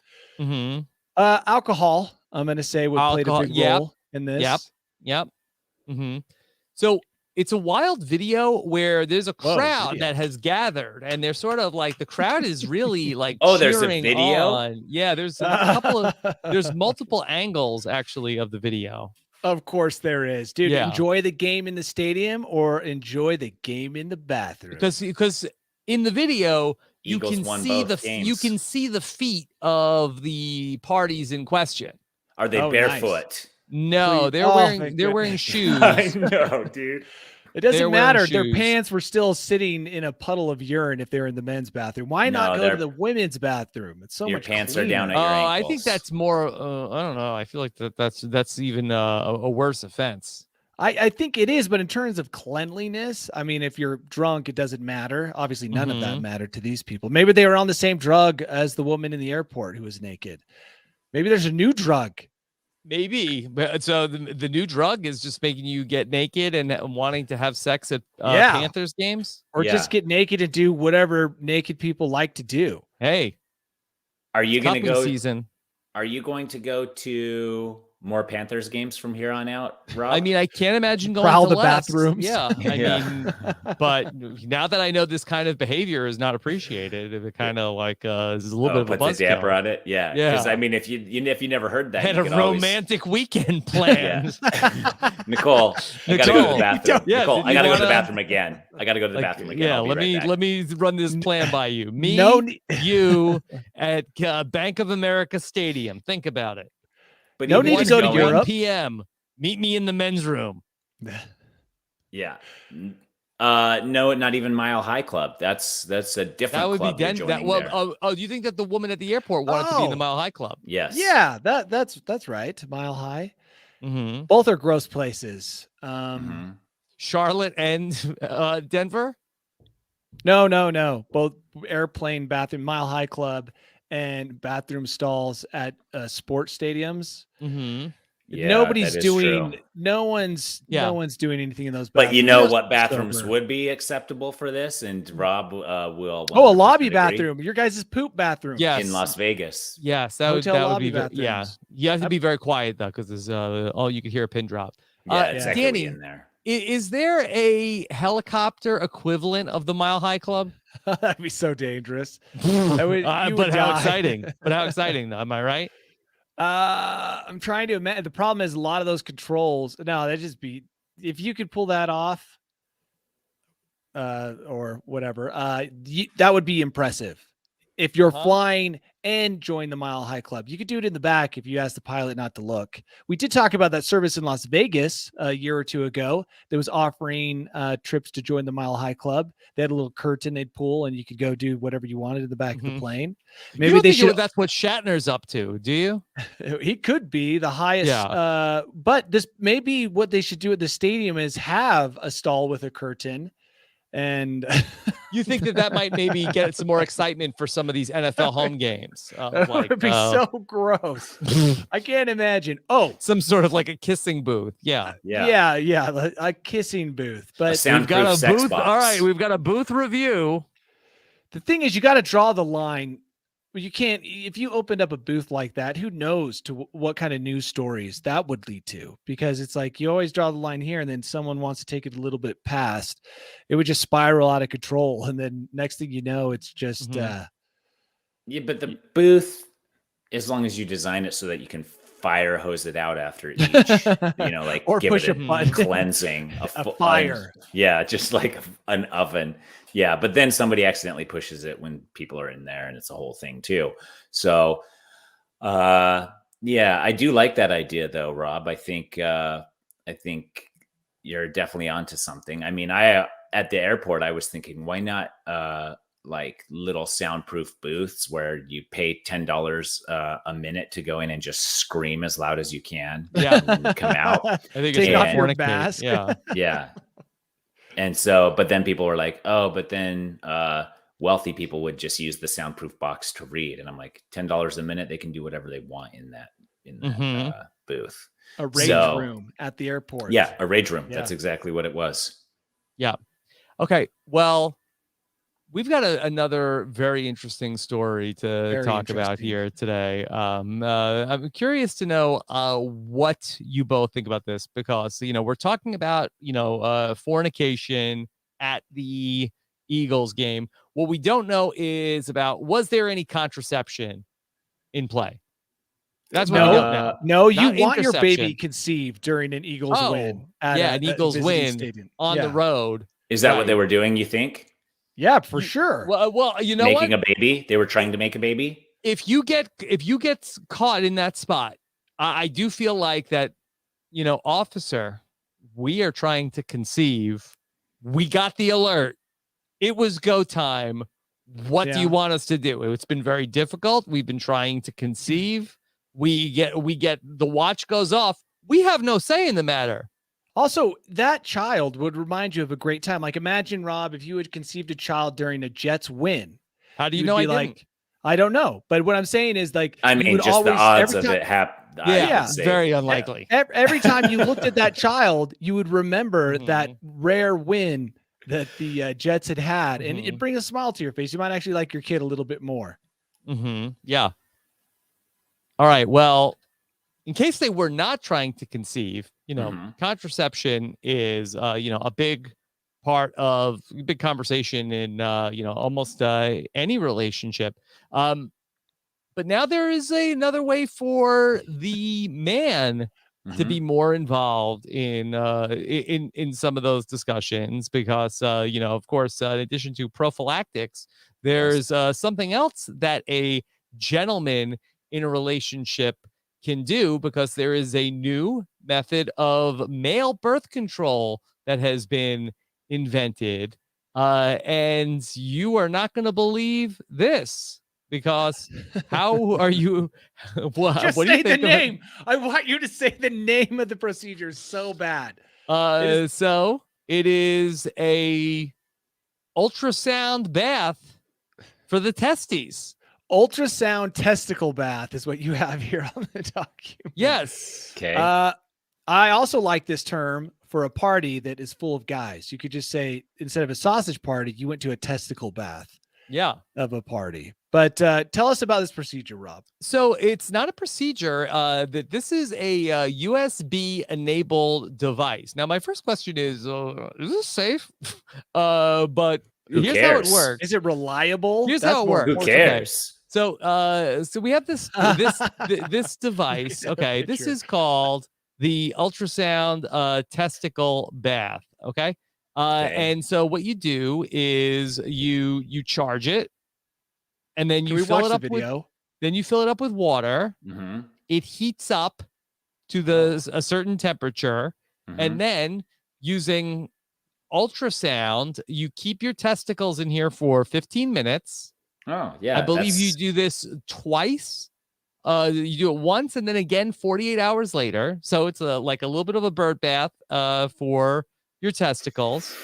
Alcohol, I'm going to say, would play a big role in this. Yep. So it's a wild video where there's a crowd that has gathered, and they're sort of like the crowd is really like there's a video on. Yeah, there's a couple of there's multiple angles actually of the video. Of course there is, dude. Enjoy the game in the stadium or enjoy the game in the bathroom, because in the video Eagles you can see the feet of the parties in question. Are they barefoot? No, they're wearing shoes. I know, dude. It doesn't They're wearing matter. Their shoes. pants were still sitting in a puddle of urine if they're in the men's bathroom. Why not No, go to they're- the women's bathroom? It's so Your much pants are cleaner. down at Oh, your I think ankles. that's more. I don't know. I feel like that's even a worse offense. I think it is, but in terms of cleanliness, I mean, if you're drunk, it doesn't matter. Obviously, none of that mattered to these people. Maybe they were on the same drug as the woman in the airport who was naked. Maybe there's a new drug. Maybe. But so the new drug is just making you get naked and wanting to have sex at Yeah. Panthers games. Or just get naked and do whatever naked people like to do. Hey, Are you going to cupping go? season? Are you going to go to more Panthers games from here on out, Rob? I mean, I can't imagine going Prowl to the less. bathrooms. Yeah, I Yeah. mean, but now that I know this kind of behavior is not appreciated, it kind of like is a little bit of a puts a damper buzzkill. on it. Yeah, Yeah. Because I mean, if you never heard that, Had you a could always- romantic weekend planned. Nicole, I gotta go to the Nicole. bathroom. Yeah, Nicole, did I you gotta go to the wanna- bathroom again. I gotta go to the bathroom again. Yeah, I'll be let right me back. let me run this plan by you. Me, No ne- you at Bank of America Stadium. Think about it. But No even need to just go to going- 1 Europe. p.m. Meet me in the men's room. Yeah. No, not even Mile High Club. That's a different That would be club you're That joining well. there. Oh, you think that the woman at the airport wanted to be in the Oh. Mile High Club? Yes. Yeah, that's right. Mile High. Mm-hmm. Both are gross places. Mhm. Charlotte and Denver. No. Both airplane bathroom, Mile High Club, and bathroom stalls at sports stadiums. Mm-hmm. Yeah, Nobody's that is doing. true. No one's doing anything in those. But you bathrooms. know Just what bathrooms sober. would be acceptable for this? And Rob will. Oh, a lobby 100% agree. bathroom. Your guys' poop bathroom. Yes. In Las Vegas. Yes, that would Hotel that would lobby be yeah. bathrooms. You have to be very quiet though, because there's all you could hear a pin drop. Yeah, it's echoey Danny, in there. Is there a helicopter equivalent of the Mile High Club? That'd be so dangerous. That would- you But would how die. exciting! But how exciting, though? Am I right? I'm trying to imagine. The problem is a lot of those controls. No, that'd just be if you could pull that off, or whatever. That would be impressive. If you're flying and join the Mile High Club, you could do it in the back if you ask the pilot not to look. We did talk about that service in Las Vegas a year or two ago that was offering trips to join the Mile High Club. They had a little curtain they'd pull, and you could go do whatever you wanted in the back of the plane. Maybe you don't they think should. that's what Shatner's up to, do you? He could be the highest. Yeah. But this maybe what they should do at the stadium is have a stall with a curtain. And You think that might maybe get some more excitement for some of these NFL home games? that would be so gross. I can't imagine. Oh, some sort of like a kissing booth. Yeah. yeah, a kissing booth. But A sound- We've got a sex booth. box. All right, we've got a booth review. the thing is, you got to draw the line. You can't. If you opened up a booth like that, who knows what kind of news stories that would lead to? Because it's like you always draw the line here, and then someone wants to take it a little bit past. It would just spiral out of control, and then next thing you know, it's just. Yeah, but the booth, as long as you design it so that you can fire hose it out after each, like Or give push it a a button. cleansing, A fire. Yeah, just like an oven. Yeah, but then somebody accidentally pushes it when people are in there, and it's a whole thing too. So, yeah, I do like that idea though, Rob. I think you're definitely onto something. I mean, at the airport, I was thinking, why not like little soundproof booths where you pay $10 a minute to go in and just scream as loud as you can. Yeah. And come out. I think Take it's off your fornicate. mask. Yeah. Yeah. And so, but then people were like, oh, but then wealthy people would just use the soundproof box to read. And I'm like, $10 a minute, they can do whatever they want in that booth. A rage So- room at the airport. Yeah, a rage room. Yeah. That's exactly what it was. Yeah. Okay. Well, we've got another very interesting story to Very talk about interesting. here today. I'm curious to know what you both think about this, because we're talking about fornication at the Eagles game. What we don't know is was there any contraception in play? That's what we don't know. No, you Not want your baby interception. conceived during an Eagles win. An Eagles visiting win stadium. on the road. Is that what Right. they were doing, you think? Yeah, for sure. Well, you know Making what? a baby? They were trying to make a baby? If you get caught in that spot, I do feel like that, officer, we are trying to conceive we got the alert. It was go time. What do you want us to do? It's been very difficult. We've been trying to conceive. We get the watch goes off. We have no say in the matter. Also, that child would remind you of a great time. Like, imagine, Rob, if you had conceived a child during a Jets win. How do you know I didn't? I don't know. But what I'm saying is, like, I mean, just the odds of it happening. Yeah, very unlikely. Every time you looked at that child, you would remember that rare win that the Jets had, and it brings a smile to your face. You might actually like your kid a little bit more. Yeah. All right. Well, in case they were not trying to conceive, contraception is, a big part of big conversation in, almost any relationship. But now there is another way for the man to be more involved in some of those discussions because, of course, in addition to prophylactics, there's something else that a gentleman in a relationship can do because there is a new method of male birth control that has been invented. And you are not going to believe this. Because how are you? What do you think the name. I want you to say the name of the procedure so bad. So it is a ultrasound bath for the testes. Ultrasound testicle bath is what you have here on the document. Yes. Okay. I also like this term for a party that is full of guys. You could just say, instead of a sausage party, you went to a testicle bath. Yeah. Of a party. But tell us about this procedure, Rob. So it's not a procedure. That this is a USB-enabled device. Now, my first question is this safe? But here's how it works. Is it reliable? Here's how it works. Who cares? Okay. So we have this this device. Okay, this is called the ultrasound testicle bath. Okay. And so what you do is you charge it, and then you fill it up with water. It heats up to a certain temperature, and then using ultrasound, you keep your testicles in here for 15 minutes. Oh, yeah. I believe you do this twice. You do it once and then again 48 hours later. So it's like a little bit of a bird bath for your testicles.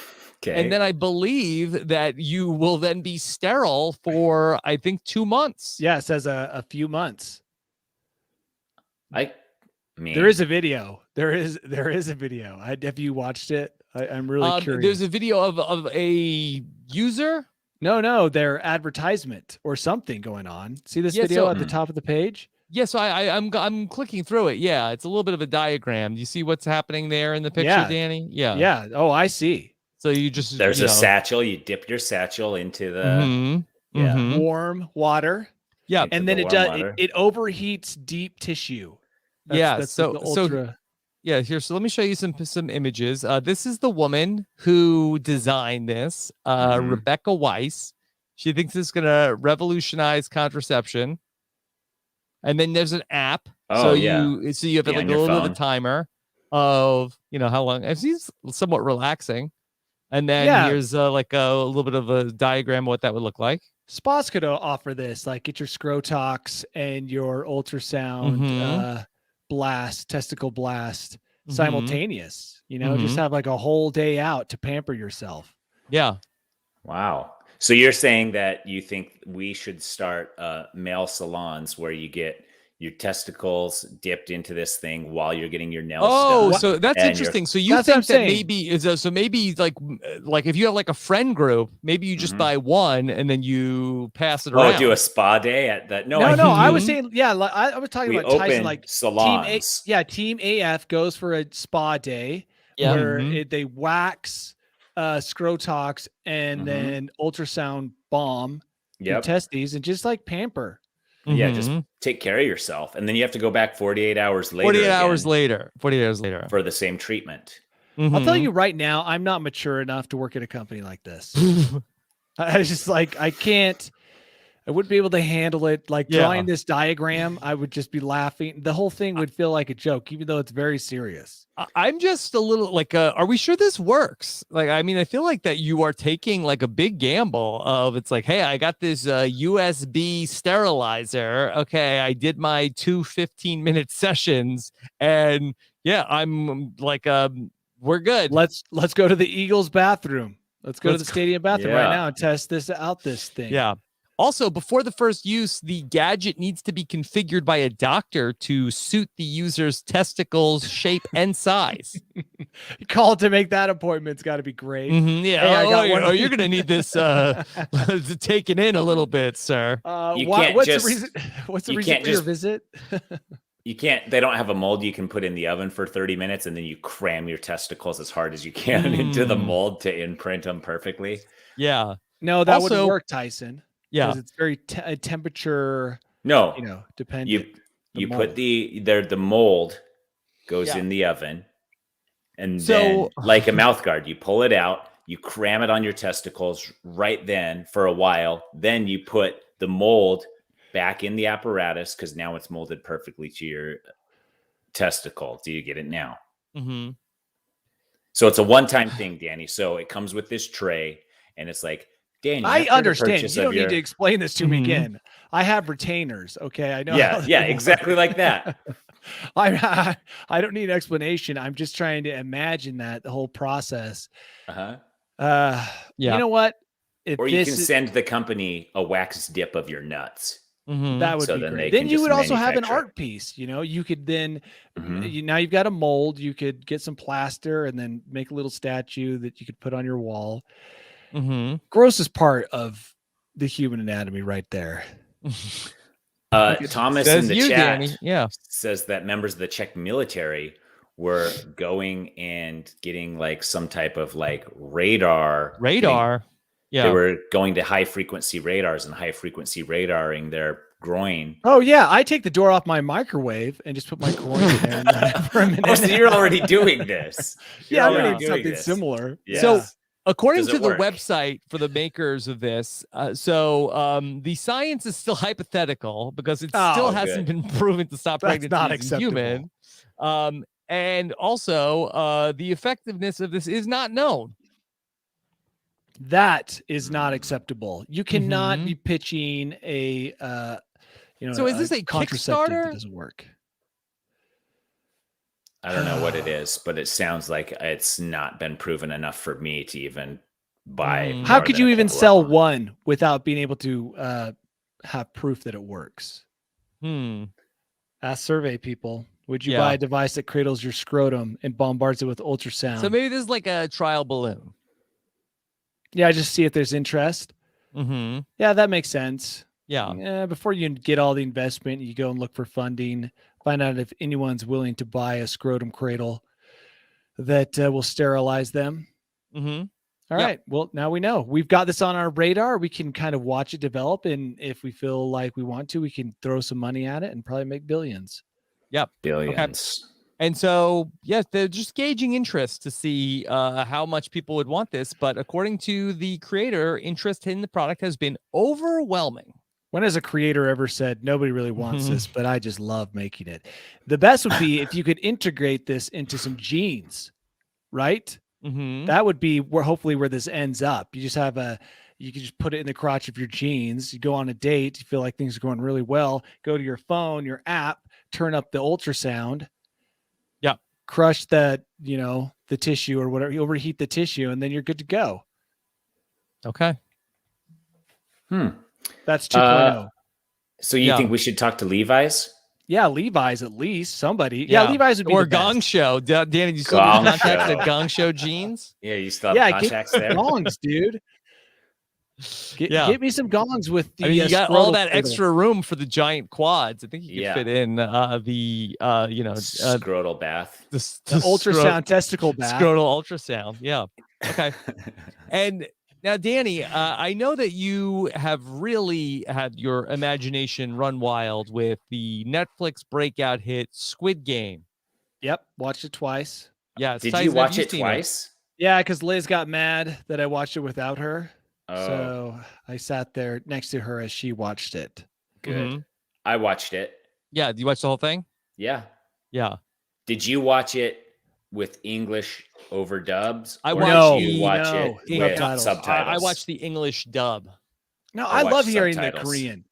Okay. And then I believe that you will then be sterile for, I think, 2 months. Yeah, it says a few months. I mean, there is a video. There is a video. Have you watched it? I'm really curious. There's a video of a user. No, their advertisement or something going on. See this video at the top of the page? Yeah, so I'm clicking through it. Yeah, it's a little bit of a diagram. You see what's happening there in the picture, Danny? Yeah. Yeah. Oh, I see. So you just there's a satchel. You dip your satchel into the warm water. Yeah, and then it overheats deep tissue. That's so let me show you some images. This is the woman who designed this, Rebecca Weiss. She thinks it's gonna revolutionize contraception. And then there's an app. So you have like a little bit of a timer of how long. It seems somewhat relaxing. And then here's like a little bit of a diagram of what that would look like. Spas could offer this, like get your Scrotox and your ultrasound testicle blast simultaneous. Just have like a whole day out to pamper yourself. Yeah. Wow. So you're saying that you think we should start male salons where you get your testicles dipped into this thing while you're getting your nails done. So that's interesting. So you think that maybe like if you have like a friend group, maybe you just buy one and then you pass it around. Oh, do a spa day at that? No, I was saying, I was talking about Tyson, like salons. Team AF goes for a spa day where they wax Scrotox and then ultrasound bomb your testes and just like pamper. Yeah, just take care of yourself. And then you have to go back 48 hours later. 48 hours later for the same treatment. I'll tell you right now, I'm not mature enough to work at a company like this. I just like, I can't. I wouldn't be able to handle it. Like Yeah. drawing this diagram, I would just be laughing. The whole thing would feel like a joke, even though it's very serious. I'm just a little like, are we sure this works? Like, I mean, I feel like that you are taking like a big gamble of it's like, hey, I got this USB sterilizer. Okay, I did my 2 15-minute sessions, and yeah, I'm like, we're good. Let's go to the Eagles bathroom. Let's go to the stadium bathroom right Yeah. now and test this thing. Yeah. Also, before the first use, the gadget needs to be configured by a doctor to suit the user's testicles, shape, and size. Call to make that appointment. It's got to be great. Mm-hmm, yeah. Hey, I got one. You're going to need this taken in a little bit, sir. What's the reason? What's the reason for your visit? You can't, they don't have a mold you can put in the oven for 30 minutes and then you cram your testicles as hard as you can into the mold to imprint them perfectly. Yeah. No, that wouldn't work, Tyson. Yeah. Because it's very temperature, No, dependent. You put the mold goes in the oven, and then like a mouth guard, you pull it out, you cram it on your testicles right then for a while. Then you put the mold back in the apparatus because now it's molded perfectly to your testicle. Do you get it now? Mm-hmm. So it's a one-time thing, Danny. So it comes with this tray, and it's like, Danny, I understand. You don't need to explain this to me again. I have retainers. Okay, I know. Yeah, exactly like that. I don't need an explanation. I'm just trying to imagine the whole process. Yeah. You know what? Or you can send the company a wax dip of your nuts. Mm-hmm. That would be great. Then you would also have an art piece. You could then now you've got a mold. You could get some plaster and then make a little statue that you could put on your wall. Mm-hmm. Grossest part of the human anatomy right there. Thomas in the chat Danny. says that members of the Czech military were going and getting like some type of like radar. Yeah. They were going to high frequency radars and high frequency radaring their groin. Oh yeah, I take the door off my microwave and just put my groin in there for a minute. Oh, so you're already doing this. I'm doing something similar. Yeah. So according to the website for the makers of this, the science is still hypothetical because it still hasn't been proven to stop pregnancy in human. And also, the effectiveness of this is not known. That is not acceptable. You cannot be pitching a, So is this a contraceptive Kickstarter? that doesn't work? I don't know what it is, but it sounds like it's not been proven enough for me to even buy. How could you even sell one without being able to have proof that it works? Ask survey people. Would you buy a device that cradles your scrotum and bombards it with ultrasound? So maybe this is like a trial balloon. Yeah, just see if there's interest. Yeah, that makes sense. Yeah. Before you get all the investment, you go and look for funding. Find out if anyone's willing to buy a scrotum cradle that will sterilize them. All right. Well, now we know. We've got this on our radar. We can kind of watch it develop. And if we feel like we want to, we can throw some money at it and probably make billions. Yep. Billions. Okay. And so, yes, they're just gauging interest to see how much people would want this. But according to the creator, interest in the product has been overwhelming. When has a creator ever said, nobody really wants this, but I just love making it? The best would be if you could integrate this into some jeans, right? That would be hopefully where this ends up. You just have you can just put it in the crotch of your jeans. You go on a date, you feel like things are going really well. Go to your phone, your app, turn up the ultrasound. Yeah. Crush the tissue or whatever. You overheat the tissue and then you're good to go. Okay. That's 2.0. So you think we should talk to Levi's? Yeah, Levi's at least. Somebody. Yeah, Levi's would be or the best. Gong Show. Danny, you still have contacts at Gong Show jeans? Yeah, you still have contacts there. Gongs, dude. Get me some gongs with the. You got all that extra room for the giant quads. I think you could fit in the scrotal bath, the ultrasound testicle bath, scrotal ultrasound. Yeah. Okay. And now, Danny, I know that you have really had your imagination run wild with the Netflix breakout hit Squid Game. Yep, watched it twice. Yeah. Did you watch it twice? Yeah, because Liz got mad that I watched it without her. Oh, So I sat there next to her as she watched it. good. Mhm. I watched it. Yeah. Do you watch the whole thing? Yeah. Yeah. Did you watch it with English overdubs, I or watched did you the watch no, it with subtitles. subtitles? I watched the English dub. No, I I watched love hearing the subtitles. Korean.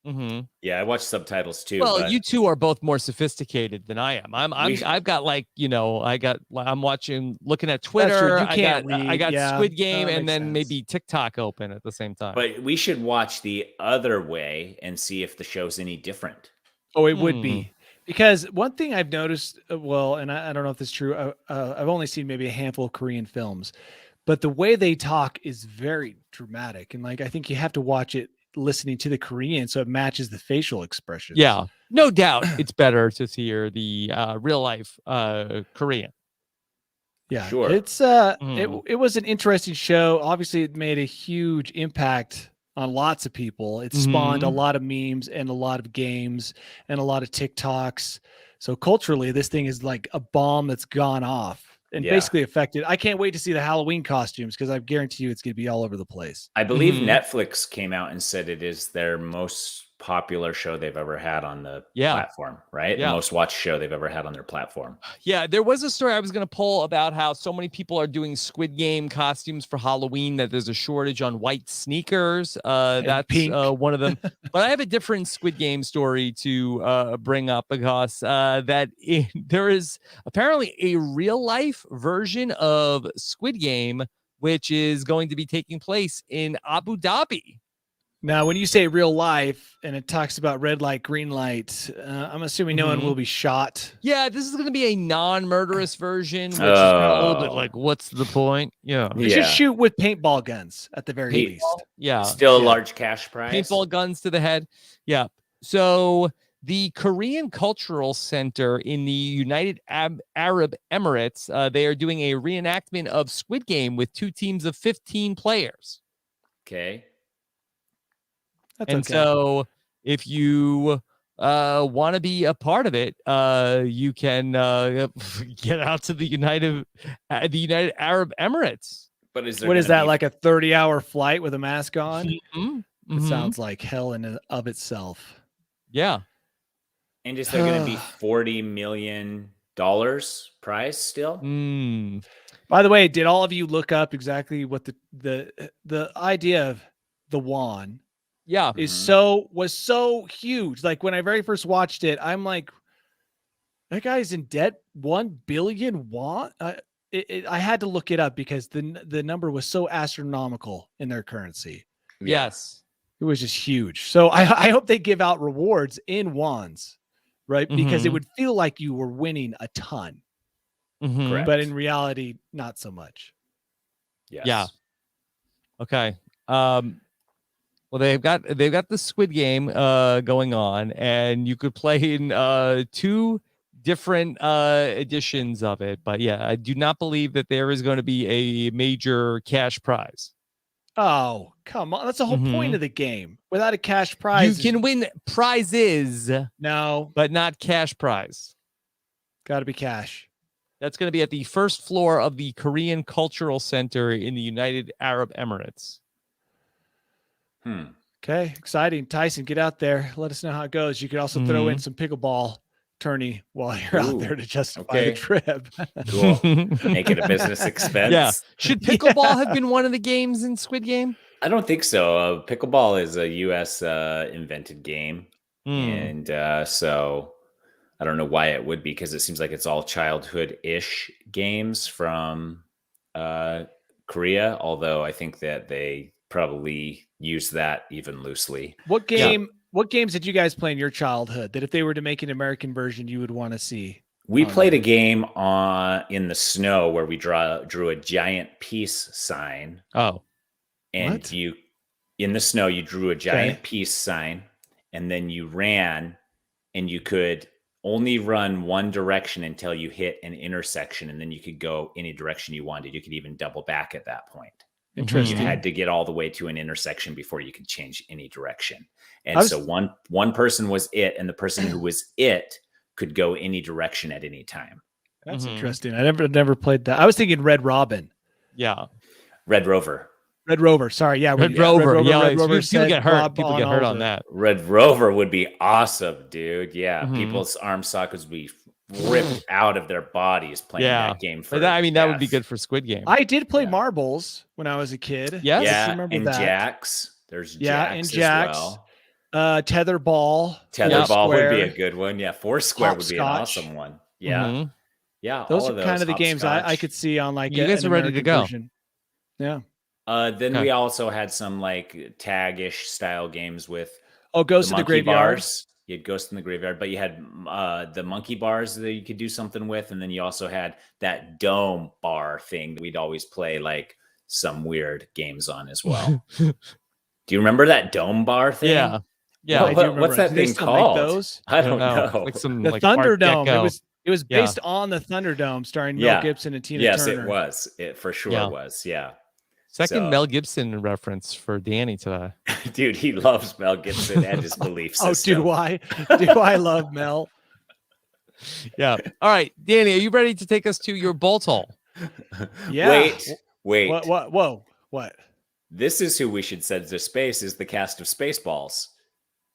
Mm-hmm. Yeah, I watched subtitles too. Well, but you two are both more sophisticated than I am. We- I've got like, I'm looking at That's Twitter. true. You I can't got read. Yeah. Squid Game that and makes then sense. maybe TikTok open at the same time. But we should watch the other way and see if the show's any different. Oh, it would be. Because one thing I've noticed, and I don't know if this is true. I've only seen maybe a handful of Korean films, but the way they talk is very dramatic. And like, I think you have to watch it listening to the Korean so it matches the facial expressions. Yeah, no doubt it's better to hear the real life Korean. Yeah, Sure. it's it was an interesting show. Obviously, it made a huge impact on lots of people. It spawned a lot of memes and a lot of games and a lot of TikToks. So culturally, this thing is like a bomb that's gone off and Yeah. basically affected. I can't wait to see the Halloween costumes because I guarantee you it's going to be all over the place. I believe Mhm. Netflix came out and said it is their most popular show they've ever had on the platform, right? Yeah. The most watched show they've ever had on their platform. Yeah, there was a story I was going to pull about how so many people are doing Squid Game costumes for Halloween that there's a shortage on white sneakers. That's pink. one of them. But I have a different Squid Game story to bring up because there is apparently a real life version of Squid Game, which is going to be taking place in Abu Dhabi. Now, when you say real life and it talks about red light, green light, I'm assuming no one will be shot. Yeah, this is going to be a non-murderous version, which is kind of a little bit like, what's the point? Yeah. They should shoot with paintball guns at the very least. Yeah. Still a large cash prize. Paintball guns to the head. Yeah. So the Korean Cultural Center in the United Arab Emirates, they are doing a reenactment of Squid Game with 2 teams of 15 players. Okay. And so if you want to be a part of it, you can get out to the United Arab Emirates. But is there what is gonna that, be- like a 30-hour flight with a mask on? Mhm. It sounds like hell in and of itself. Yeah. And is there going to be $40 million prize still? By the way, did all of you look up exactly what the idea of the won? Yeah, was so huge. Like when I very first watched it, I'm like, that guy's in debt. 1 billion won. I had to look it up because the number was so astronomical in their currency. Yes, it was just huge. So I hope they give out rewards in wons, right? Because it would feel like you were winning a ton, Correct. but in reality, not so much. Yes. Yeah. Okay. Well, they've got the Squid Game going on, and you could play in 2 different editions of it. But yeah, I do not believe that there is going to be a major cash prize. Oh, come on. That's the whole point of the game. Without a cash prize, you can win prizes. No, but not cash prize. Got to be cash. That's going to be at the first floor of the Korean Cultural Center in the United Arab Emirates. Okay, exciting. Tyson, get out there. Let us know how it goes. You could also throw in some pickleball tourney while you're out there to justify the trip. Cool. Make it a business expense. Yeah. Should pickleball have been one of the games in Squid Game? I don't think so. Pickleball is a U.S. Invented game. And so I don't know why it would be, because it seems like it's all childhood-ish games from Korea, although I think that they probably use that even loosely. What games did you guys play in your childhood that if they were to make an American version, you would want to see? We played a game in the snow where we drew a giant peace sign. Oh. And in the snow, you drew a giant peace sign, and then you ran, and you could only run one direction until you hit an intersection, and then you could go any direction you wanted. You could even double back at that point. Interesting. You had to get all the way to an intersection before you could change any direction. And so one person was it, and the person who was it could go any direction at any time. That's interesting. I never played that. I was thinking Red Robin. Yeah. Red Rover. Red Rover. Sorry, yeah, Red Rover. Yeah, Red Rover people get hurt. Bob People get hurt on Arnoldo. that. Red Rover would be awesome, dude. Yeah, Mhm. people's arm sockets would be ripped out of their bodies playing that game. For that would be death. good for Squid Game. I did play Yeah. marbles when I was a kid. Yes? I Yeah, remember and that. jacks. There's Yeah, and jacks jacks. as well. Tetherball. Tetherball would be Foursquare. a good one. Yeah, Foursquare would be an Hopscotch. awesome one. Yeah, Mhm. yeah. Those all are of kind of the games I could see on like You guys an are ready to American go. version. Yeah. Then Okay. we also had some like tag-ish style games with Oh, Ghost in the monkey Graveyard. bars. You had Ghost in the Graveyard, but you had the monkey bars that you could do something with, and then you also had that dome bar thing that we'd always play like some weird games on as well. Do you remember that dome bar thing? Yeah. Yeah. I do remember What's it. that Do they thing still make called? those? I don't know. Like some The like Art Thunderdome. Deco. It was based on the Thunderdome, starring Mel Yeah. Gibson and Tina Yes, Turner. it was. It for sure Yeah. was. Yeah. Second So- Mel Gibson reference for Danny today. Dude, he loves Mel Gibson and his belief Oh, system. do I? Do I love Mel? Yeah. All right, Danny, are you ready to take us to your bolt hole? Yeah. Wait. What? Whoa. What? This is who we should send to space is the cast of Spaceballs.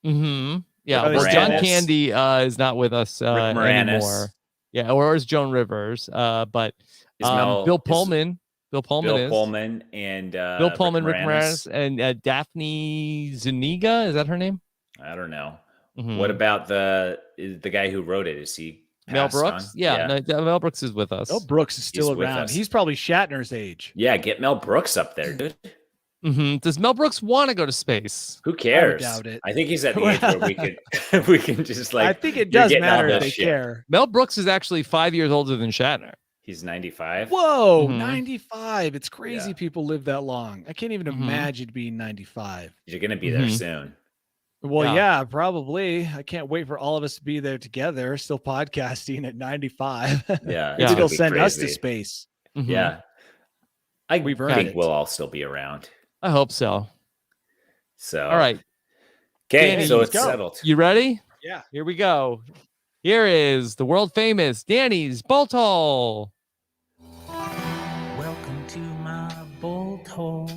Mm-hmm. Yeah. Oh, Well, Rick John Moranis. Candy is not with us Moranis. anymore. Yeah, or is Joan Rivers. But Is Mel- Bill is Pullman. Bill Pullman Bill is. Pullman and Bill Pullman, Rick Moranis, and Daphne Zuniga. Is that her name? I don't know. Mhm. What about the guy who wrote it? Is he Mel passed Brooks? on? Yeah. No, Mel Brooks is with us. Mel Brooks is still He's with around. us. He's probably Shatner's age. Yeah, get Mel Brooks up there, dude. Mhm. Does Mel Brooks want to go to space? Who cares? doubt it. I think he's at the age where we could we can just like I think it you're does getting all matter if this they shit. care. Mel Brooks is actually 5 years older than Shatner. He's 95. Whoa, Mhm. 95. It's crazy Yeah. people live that long. I can't even Mhm. imagine being 95. You're gonna be there Mhm. soon. Well, Yeah. yeah, probably. I can't wait for all of us to be there together, still podcasting at 95. Yeah, it's Still gonna be send us to crazy. space. Mhm. Yeah. I We've earned think it. we'll all still be around. I hope so. So All right. Okay, Danny, so let's it's go. settled. You ready? Yeah. Here we go. Here is the world famous Danny's Bolt Hole. Welcome to my bolt hole.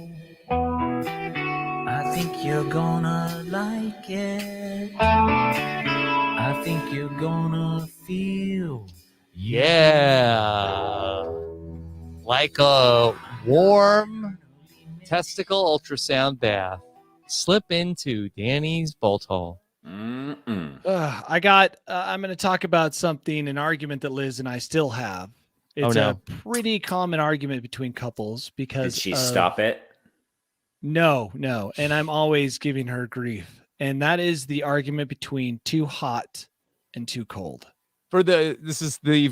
I think you're gonna like it. I think you're gonna feel. Yeah. Like a warm testicle ultrasound bath. Slip into Danny's Bolt Hole. Mm-mm. I'm going to talk about an argument that Liz and I still have. It's no. a pretty common argument between couples because Did she of- stop it? No. And I'm always giving her grief. And that is the argument between too hot and too cold. This is the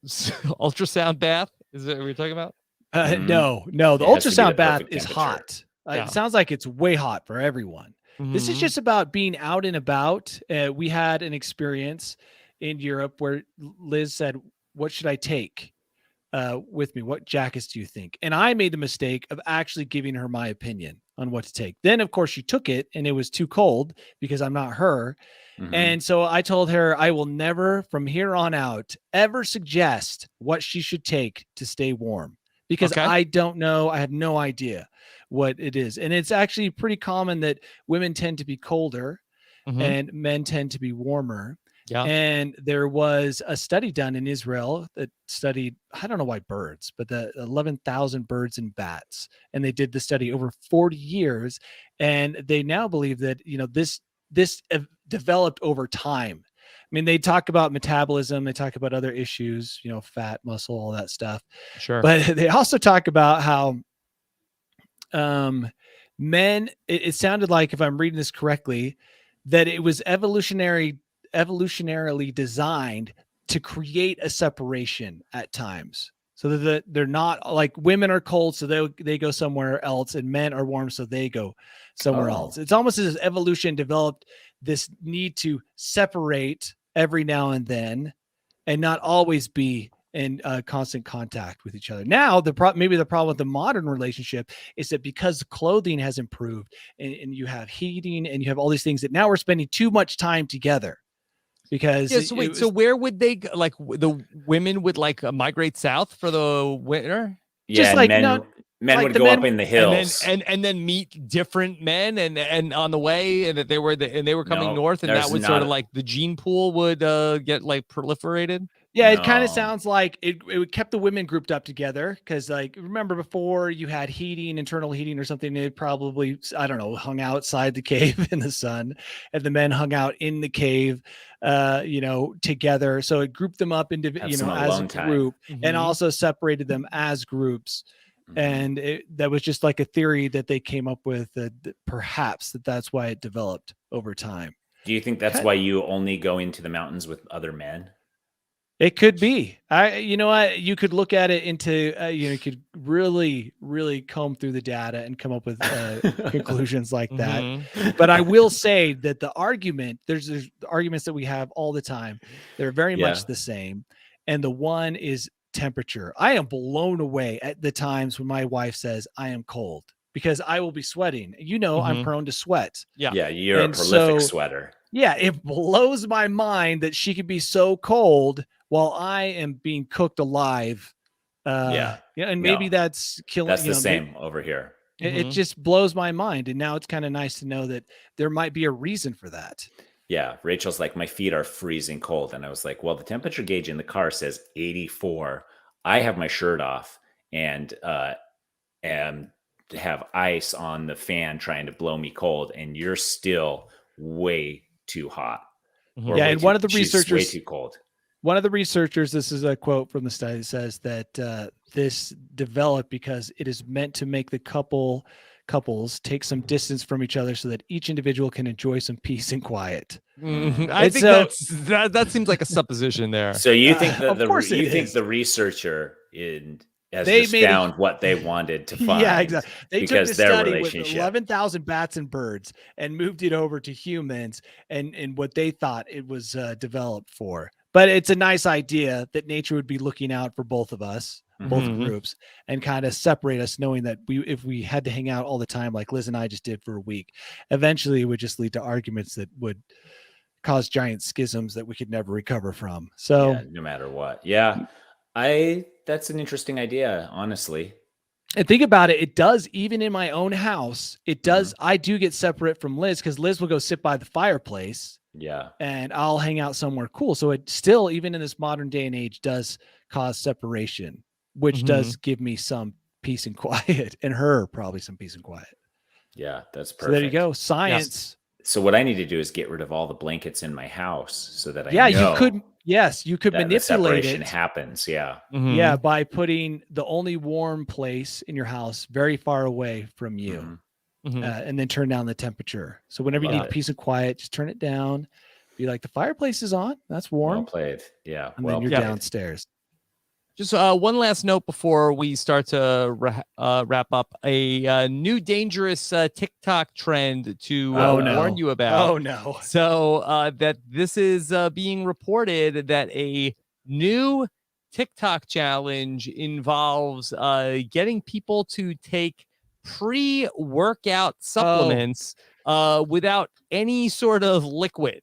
ultrasound bath. Is that what we're talking about? Mhm. No. The It has to be the ultrasound bath perfect is temperature. hot. Yeah. It sounds like it's way hot for everyone. This is Mhm. just about being out and about. We had an experience in Europe where Liz said, "What should I take with me? What jackets do you think?" And I made the mistake of actually giving her my opinion on what to take. Then, of course, she took it and it was too cold because I'm not her. Mhm. And so I told her I will never, from here on out, ever suggest what she should take to stay warm because Okay. I don't know. I have no idea what it is. And it's actually pretty common that women tend to be colder Mhm. and men tend to be warmer. Yeah. And there was a study done in Israel that studied, I don't know why birds, but the 11,000 birds and bats. And they did the study over 40 years. And they now believe that, this developed over time. I mean, they talk about metabolism, they talk about other issues, fat, muscle, all that stuff. Sure. But they also talk about how men, it sounded like, if I'm reading this correctly, that it was evolutionarily designed to create a separation at times. So that they're not like women are cold, so they go somewhere else, and men are warm, so they go somewhere Oh. else. It's almost as if evolution developed this need to separate every now and then and not always be in constant contact with each other. Now, maybe the problem with the modern relationship is that because clothing has improved and you have heating and you have all these things, that now we're spending too much time together. Because Yeah, so wait, so where would they go? Like the women would migrate south for the winter? Just Yeah, like, men, no- Men Like would the go men- up in the And hills. then meet different men and on the way, and that they were coming No, north, and there's that would sort of not- like the gene pool would get like proliferated. Yeah, it kind of No. sounds like it kept the women grouped up together because, like, remember before you had heating, internal heating or something, it probably, I don't know, hung outside the cave in the sun, and the men hung out in the cave, together. So it grouped them up into, Have some as a alone time. group, and Mhm. also separated them as groups. Mhm. And that was just like a theory that they came up with, that perhaps that's why it developed over time. Do you think that's why you only go into the mountains with other men? It could be. You could look at it into, you could really, really comb through the data and come up with conclusions like that. Mhm. But I will say that the argument, there's arguments that we have all the time. They're very Yeah. much the same. And the one is temperature. I am blown away at the times when my wife says I am cold because I will be sweating. I'm Mhm. prone to sweat. Yeah. Yeah, you're And a prolific so- sweater. Yeah, it blows my mind that she could be so cold while I am being cooked alive. Yeah. And maybe No. that's killing. That's the same over here. It Mhm. just blows my mind, and now it's kind of nice to know that there might be a reason for that. Yeah, Rachel's like, my feet are freezing cold. And I was like, well, the temperature gauge in the car says 84. I have my shirt off and have ice on the fan trying to blow me cold. And you're still way too hot. Mhm. Or Yeah, way and too- one of the she's way researchers- too cold. One of the researchers, this is a quote from the study, says that this developed because it is meant to make the couples take some distance from each other so that each individual can enjoy some peace and quiet. Mhm. I And think so- that seems like a supposition there. So you think Of that course it you think is. the researcher has They just made a- found what they wanted to find? Yeah, exactly. They took because this their study with relationship. 11,000 bats and birds and moved it over to humans and what they thought it was developed for. But it's a nice idea that nature would be looking out for both of us, both Mhm. groups, and kind of separate us, knowing that if we had to hang out all the time, like Liz and I just did for a week, eventually it would just lead to arguments that would cause giant schisms that we could never recover from. So Yeah, no matter what. Yeah. That's an interesting idea, honestly. And think about it, it does, even in my own house, it does, I do get separate from Liz because Liz will go sit by the fireplace Yeah. and I'll hang out somewhere cool. So it still, even in this modern day and age, does cause separation, which does give me some peace and quiet, and her probably some peace and quiet. Yeah, that's perfect. So there you go. Science. So what I need to do is get rid of all the blankets in my house so that I Yeah, know you could, yes, you could that the manipulate separation it. happens. Yeah. Mhm. Yeah, by putting the only warm place in your house very far away from you. Mhm. Mhm. And then turn down the temperature. So whenever you Love need it. peace and quiet, just turn it down. Be like, the fireplace is on. That's Well warm. played. Yeah. And well then you're played. downstairs. Just one last note before we start to wrap up. A new dangerous TikTok trend to warn you about. Oh no. So that this is being reported that a new TikTok challenge involves getting people to take pre-workout supplements without any sort of liquid.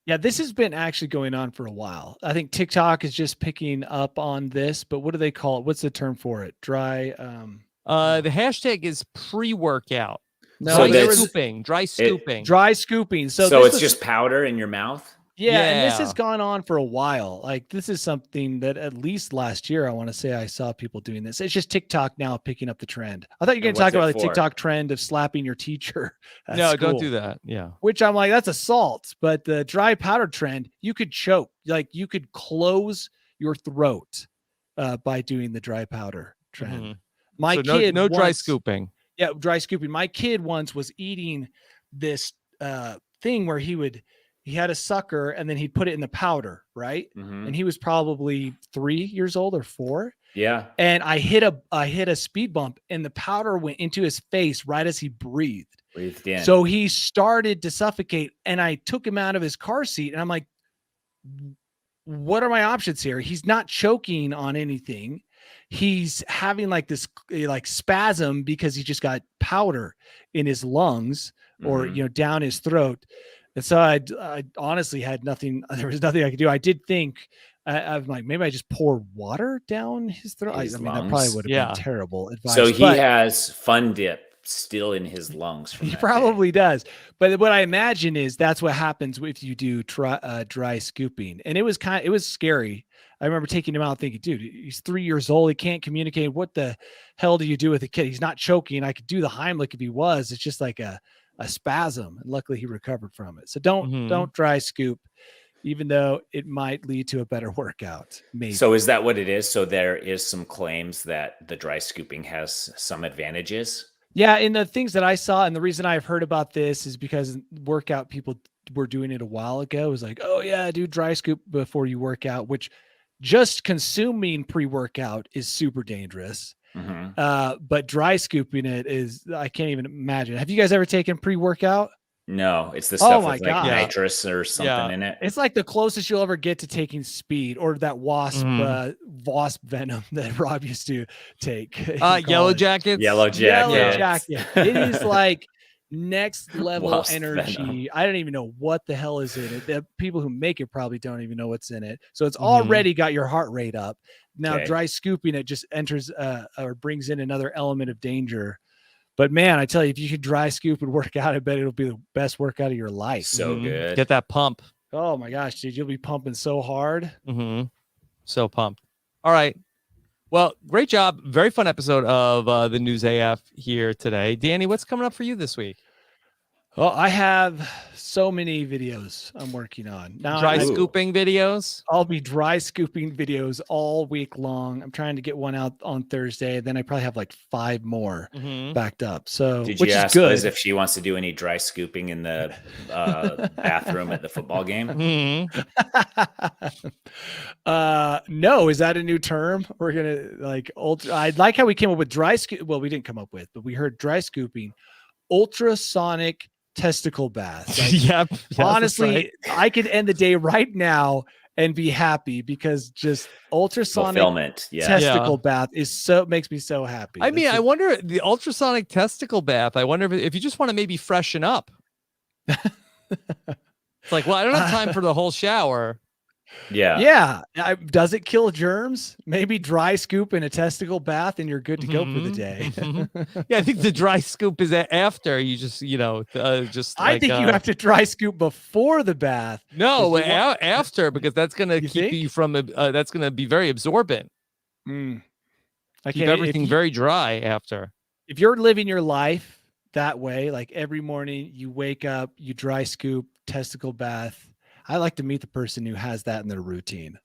Yeah, this has been actually going on for a while. I think TikTok is just picking up on this, but what do they call it? What's the term for it? Dry The hashtag is pre-workout. no, So Dry that's- scooping. Dry scooping. dry scooping. So, So this it's was- just powder in your mouth? Yeah, and this Yeah. has gone on for a while. Like, this is something that at least last year, I want to say I saw people doing this. It's just TikTok now picking up the trend. I thought you were going And to talk what's it about the for? TikTok trend of slapping your teacher. at No, don't school, do that. Yeah. Which I'm like, that's assault. But the dry powder trend, you could choke. Like, you could close your throat by doing the dry powder trend. Mhm. My So kid, no dry once- scooping. Yeah, dry scooping. My kid once was eating this thing where he had a sucker and then he'd put it in the powder, right? Mhm. And he was probably 3 years old or 4. Yeah. And I hit a speed bump and the powder went into his face right as he breathed. Breathed in. So he started to suffocate and I took him out of his car seat and I'm like, what are my options here? He's not choking on anything. He's having like this like spasm because he just got powder in his lungs or, Mhm. down his throat. And so I honestly had nothing. There was nothing I could do. I did think I'm like, maybe I just pour water down his throat. I His mean, that probably lungs. would have Yeah. been terrible advice. So he but has Fun Dip still in his lungs. From he that probably does. But what I imagine is that's what happens if you do dry scooping. And it was scary. I remember taking him out thinking, dude, he's 3 years old. He can't communicate. What the hell do you do with a kid? He's not choking. I could do the Heimlich if he was. It's just like a spasm. And luckily he recovered from it. So don't dry scoop, even though it might lead to a better workout. Maybe. So is that what it is? So there is some claims that the dry scooping has some advantages. Yeah, in the things that I saw, and the reason I've heard about this is because workout people were doing it a while ago. It was like, oh yeah, do dry scoop before you work out, which just consuming pre-workout is super dangerous. But dry scooping it is, I can't even imagine. Have you guys ever taken pre-workout? No, it's the stuff with like God. nitrous or something in it. It's like the closest you'll ever get to taking speed, or that wasp venom that Rob used to take. Yellow Jackets. Yellow Jacket. It is like next level Wasp energy. venom. I don't even know what the hell is in it. The people who make it probably don't even know what's in it. So it's already got your heart rate up. Now dry scooping it just enters or brings in another element of danger. But man, I tell you, if you could dry scoop and work out, I bet it'll be the best workout of your life. So good. Get that pump. Oh my gosh, dude, you'll be pumping so hard. So pumped. All right. Well, great job. Very fun episode of the News AF here today. Danny, what's coming up for you this week? Well, I have so many videos I'm working on. Now, Dry scooping videos? I'll be dry scooping videos all week long. I'm trying to get one out on Thursday. Then I probably have like 5 more backed up. So, Did which you is ask good. Liz if she wants to do any dry scooping in the bathroom at the football game? No, is that a new term? We're gonna like I like how we came up with dry scoop. Well, we didn't come up with, but we heard dry scooping, ultrasonic testicle bath. Like, Yep. honestly, I could end the day right now and be happy because just ultrasonic Fulfillment. Yeah. testicle bath makes me so happy. I mean, I wonder the ultrasonic testicle bath. I wonder if you just want to maybe freshen up. It's like, well, I don't have time for the whole shower. Yeah. Does it kill germs? Maybe dry scoop in a testicle bath and you're good to go for the day. Yeah, I think the dry scoop is after you just, I think you have to dry scoop before the bath. No, after, because that's going to keep you from, that's going to be very absorbent. Keep everything very dry after. If you're living your life that way, like every morning you wake up, you dry scoop, testicle bath. I like to meet the person who has that in their routine.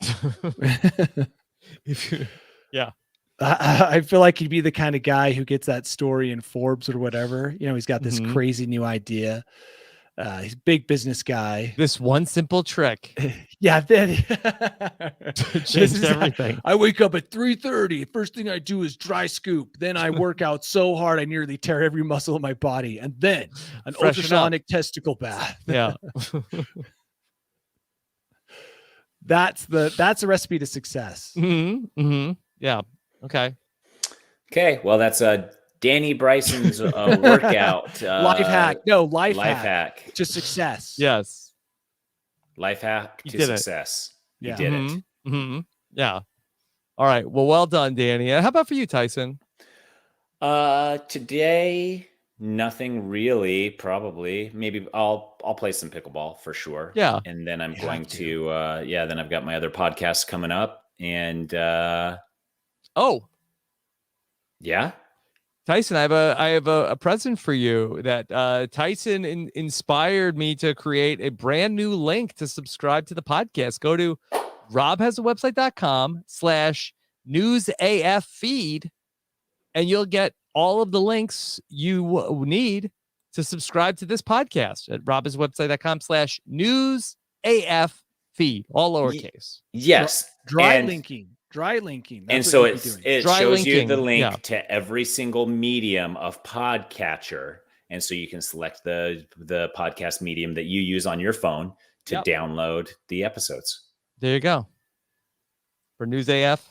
Yeah. I feel like he'd be the kind of guy who gets that story in Forbes or whatever. You know, he's got this crazy new idea. He's a big business guy. This one simple trick. Yeah. Changed everything. I wake up at 3:30. First thing I do is dry scoop. Then I work out so hard I nearly tear every muscle in my body. And then an ultrasonic testicle bath. Yeah. That's the recipe to success. Yeah. Okay. Well, that's Danny Bryson's workout. Life hack. No, life hack to success. Yes. Life hack to success. You did it. Yeah. All right. Well done, Danny. How about for you, Tyson? Today, nothing really. Probably, maybe I'll play some pickleball for sure. Yeah, and then I'm going to then I've got my other podcasts coming up, and Tyson, I have a present for you that Tyson inspired me to create a brand new link to subscribe to the podcast. Go to robhasawebsite.com/newsaf feed, and you'll get all of the links you need to subscribe to this podcast at robhasawebsite.com/newsaf feed, all lowercase. Yes. Dry linking. That's and so it shows you the link to every single medium of podcatcher. And so you can select the podcast medium that you use on your phone to download the episodes. There you go. For News AF,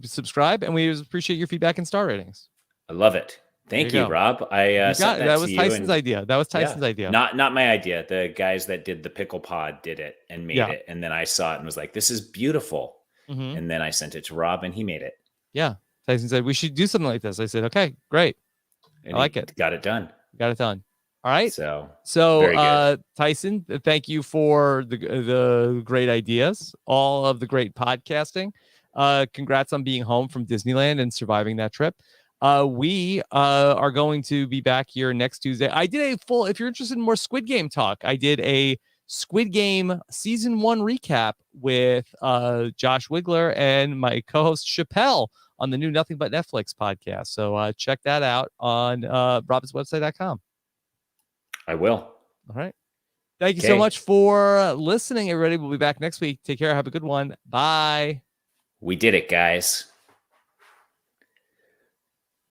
subscribe, and we appreciate your feedback and star ratings. I love it. Thank There you, you go. Rob. I You sent got it. that That to was you Tyson's and idea. That was Tyson's idea. not my idea. The guys that did the pickle pod did it and made it, and then I saw it and was like, "This is beautiful." Mhm. And then I sent it to Rob, and he made it. Yeah. Tyson said we should do something like this. I said, okay, great. And I like he it. got it done. Got it done. All right. So very So, good. Tyson, thank you for the great ideas, all of the great podcasting. Congrats on being home from Disneyland and surviving that trip. We are going to be back here next Tuesday. I did a full, if you're interested in more Squid Game talk, I did a Squid Game season 1 recap with Josh Wigler and my co-host Chappelle on the new Nothing But Netflix podcast. So check that out on robinswebsite.com. I will. All right. Thank you so much for listening, everybody. We'll be back next week. Take care. Have a good one. Bye. We did it, guys.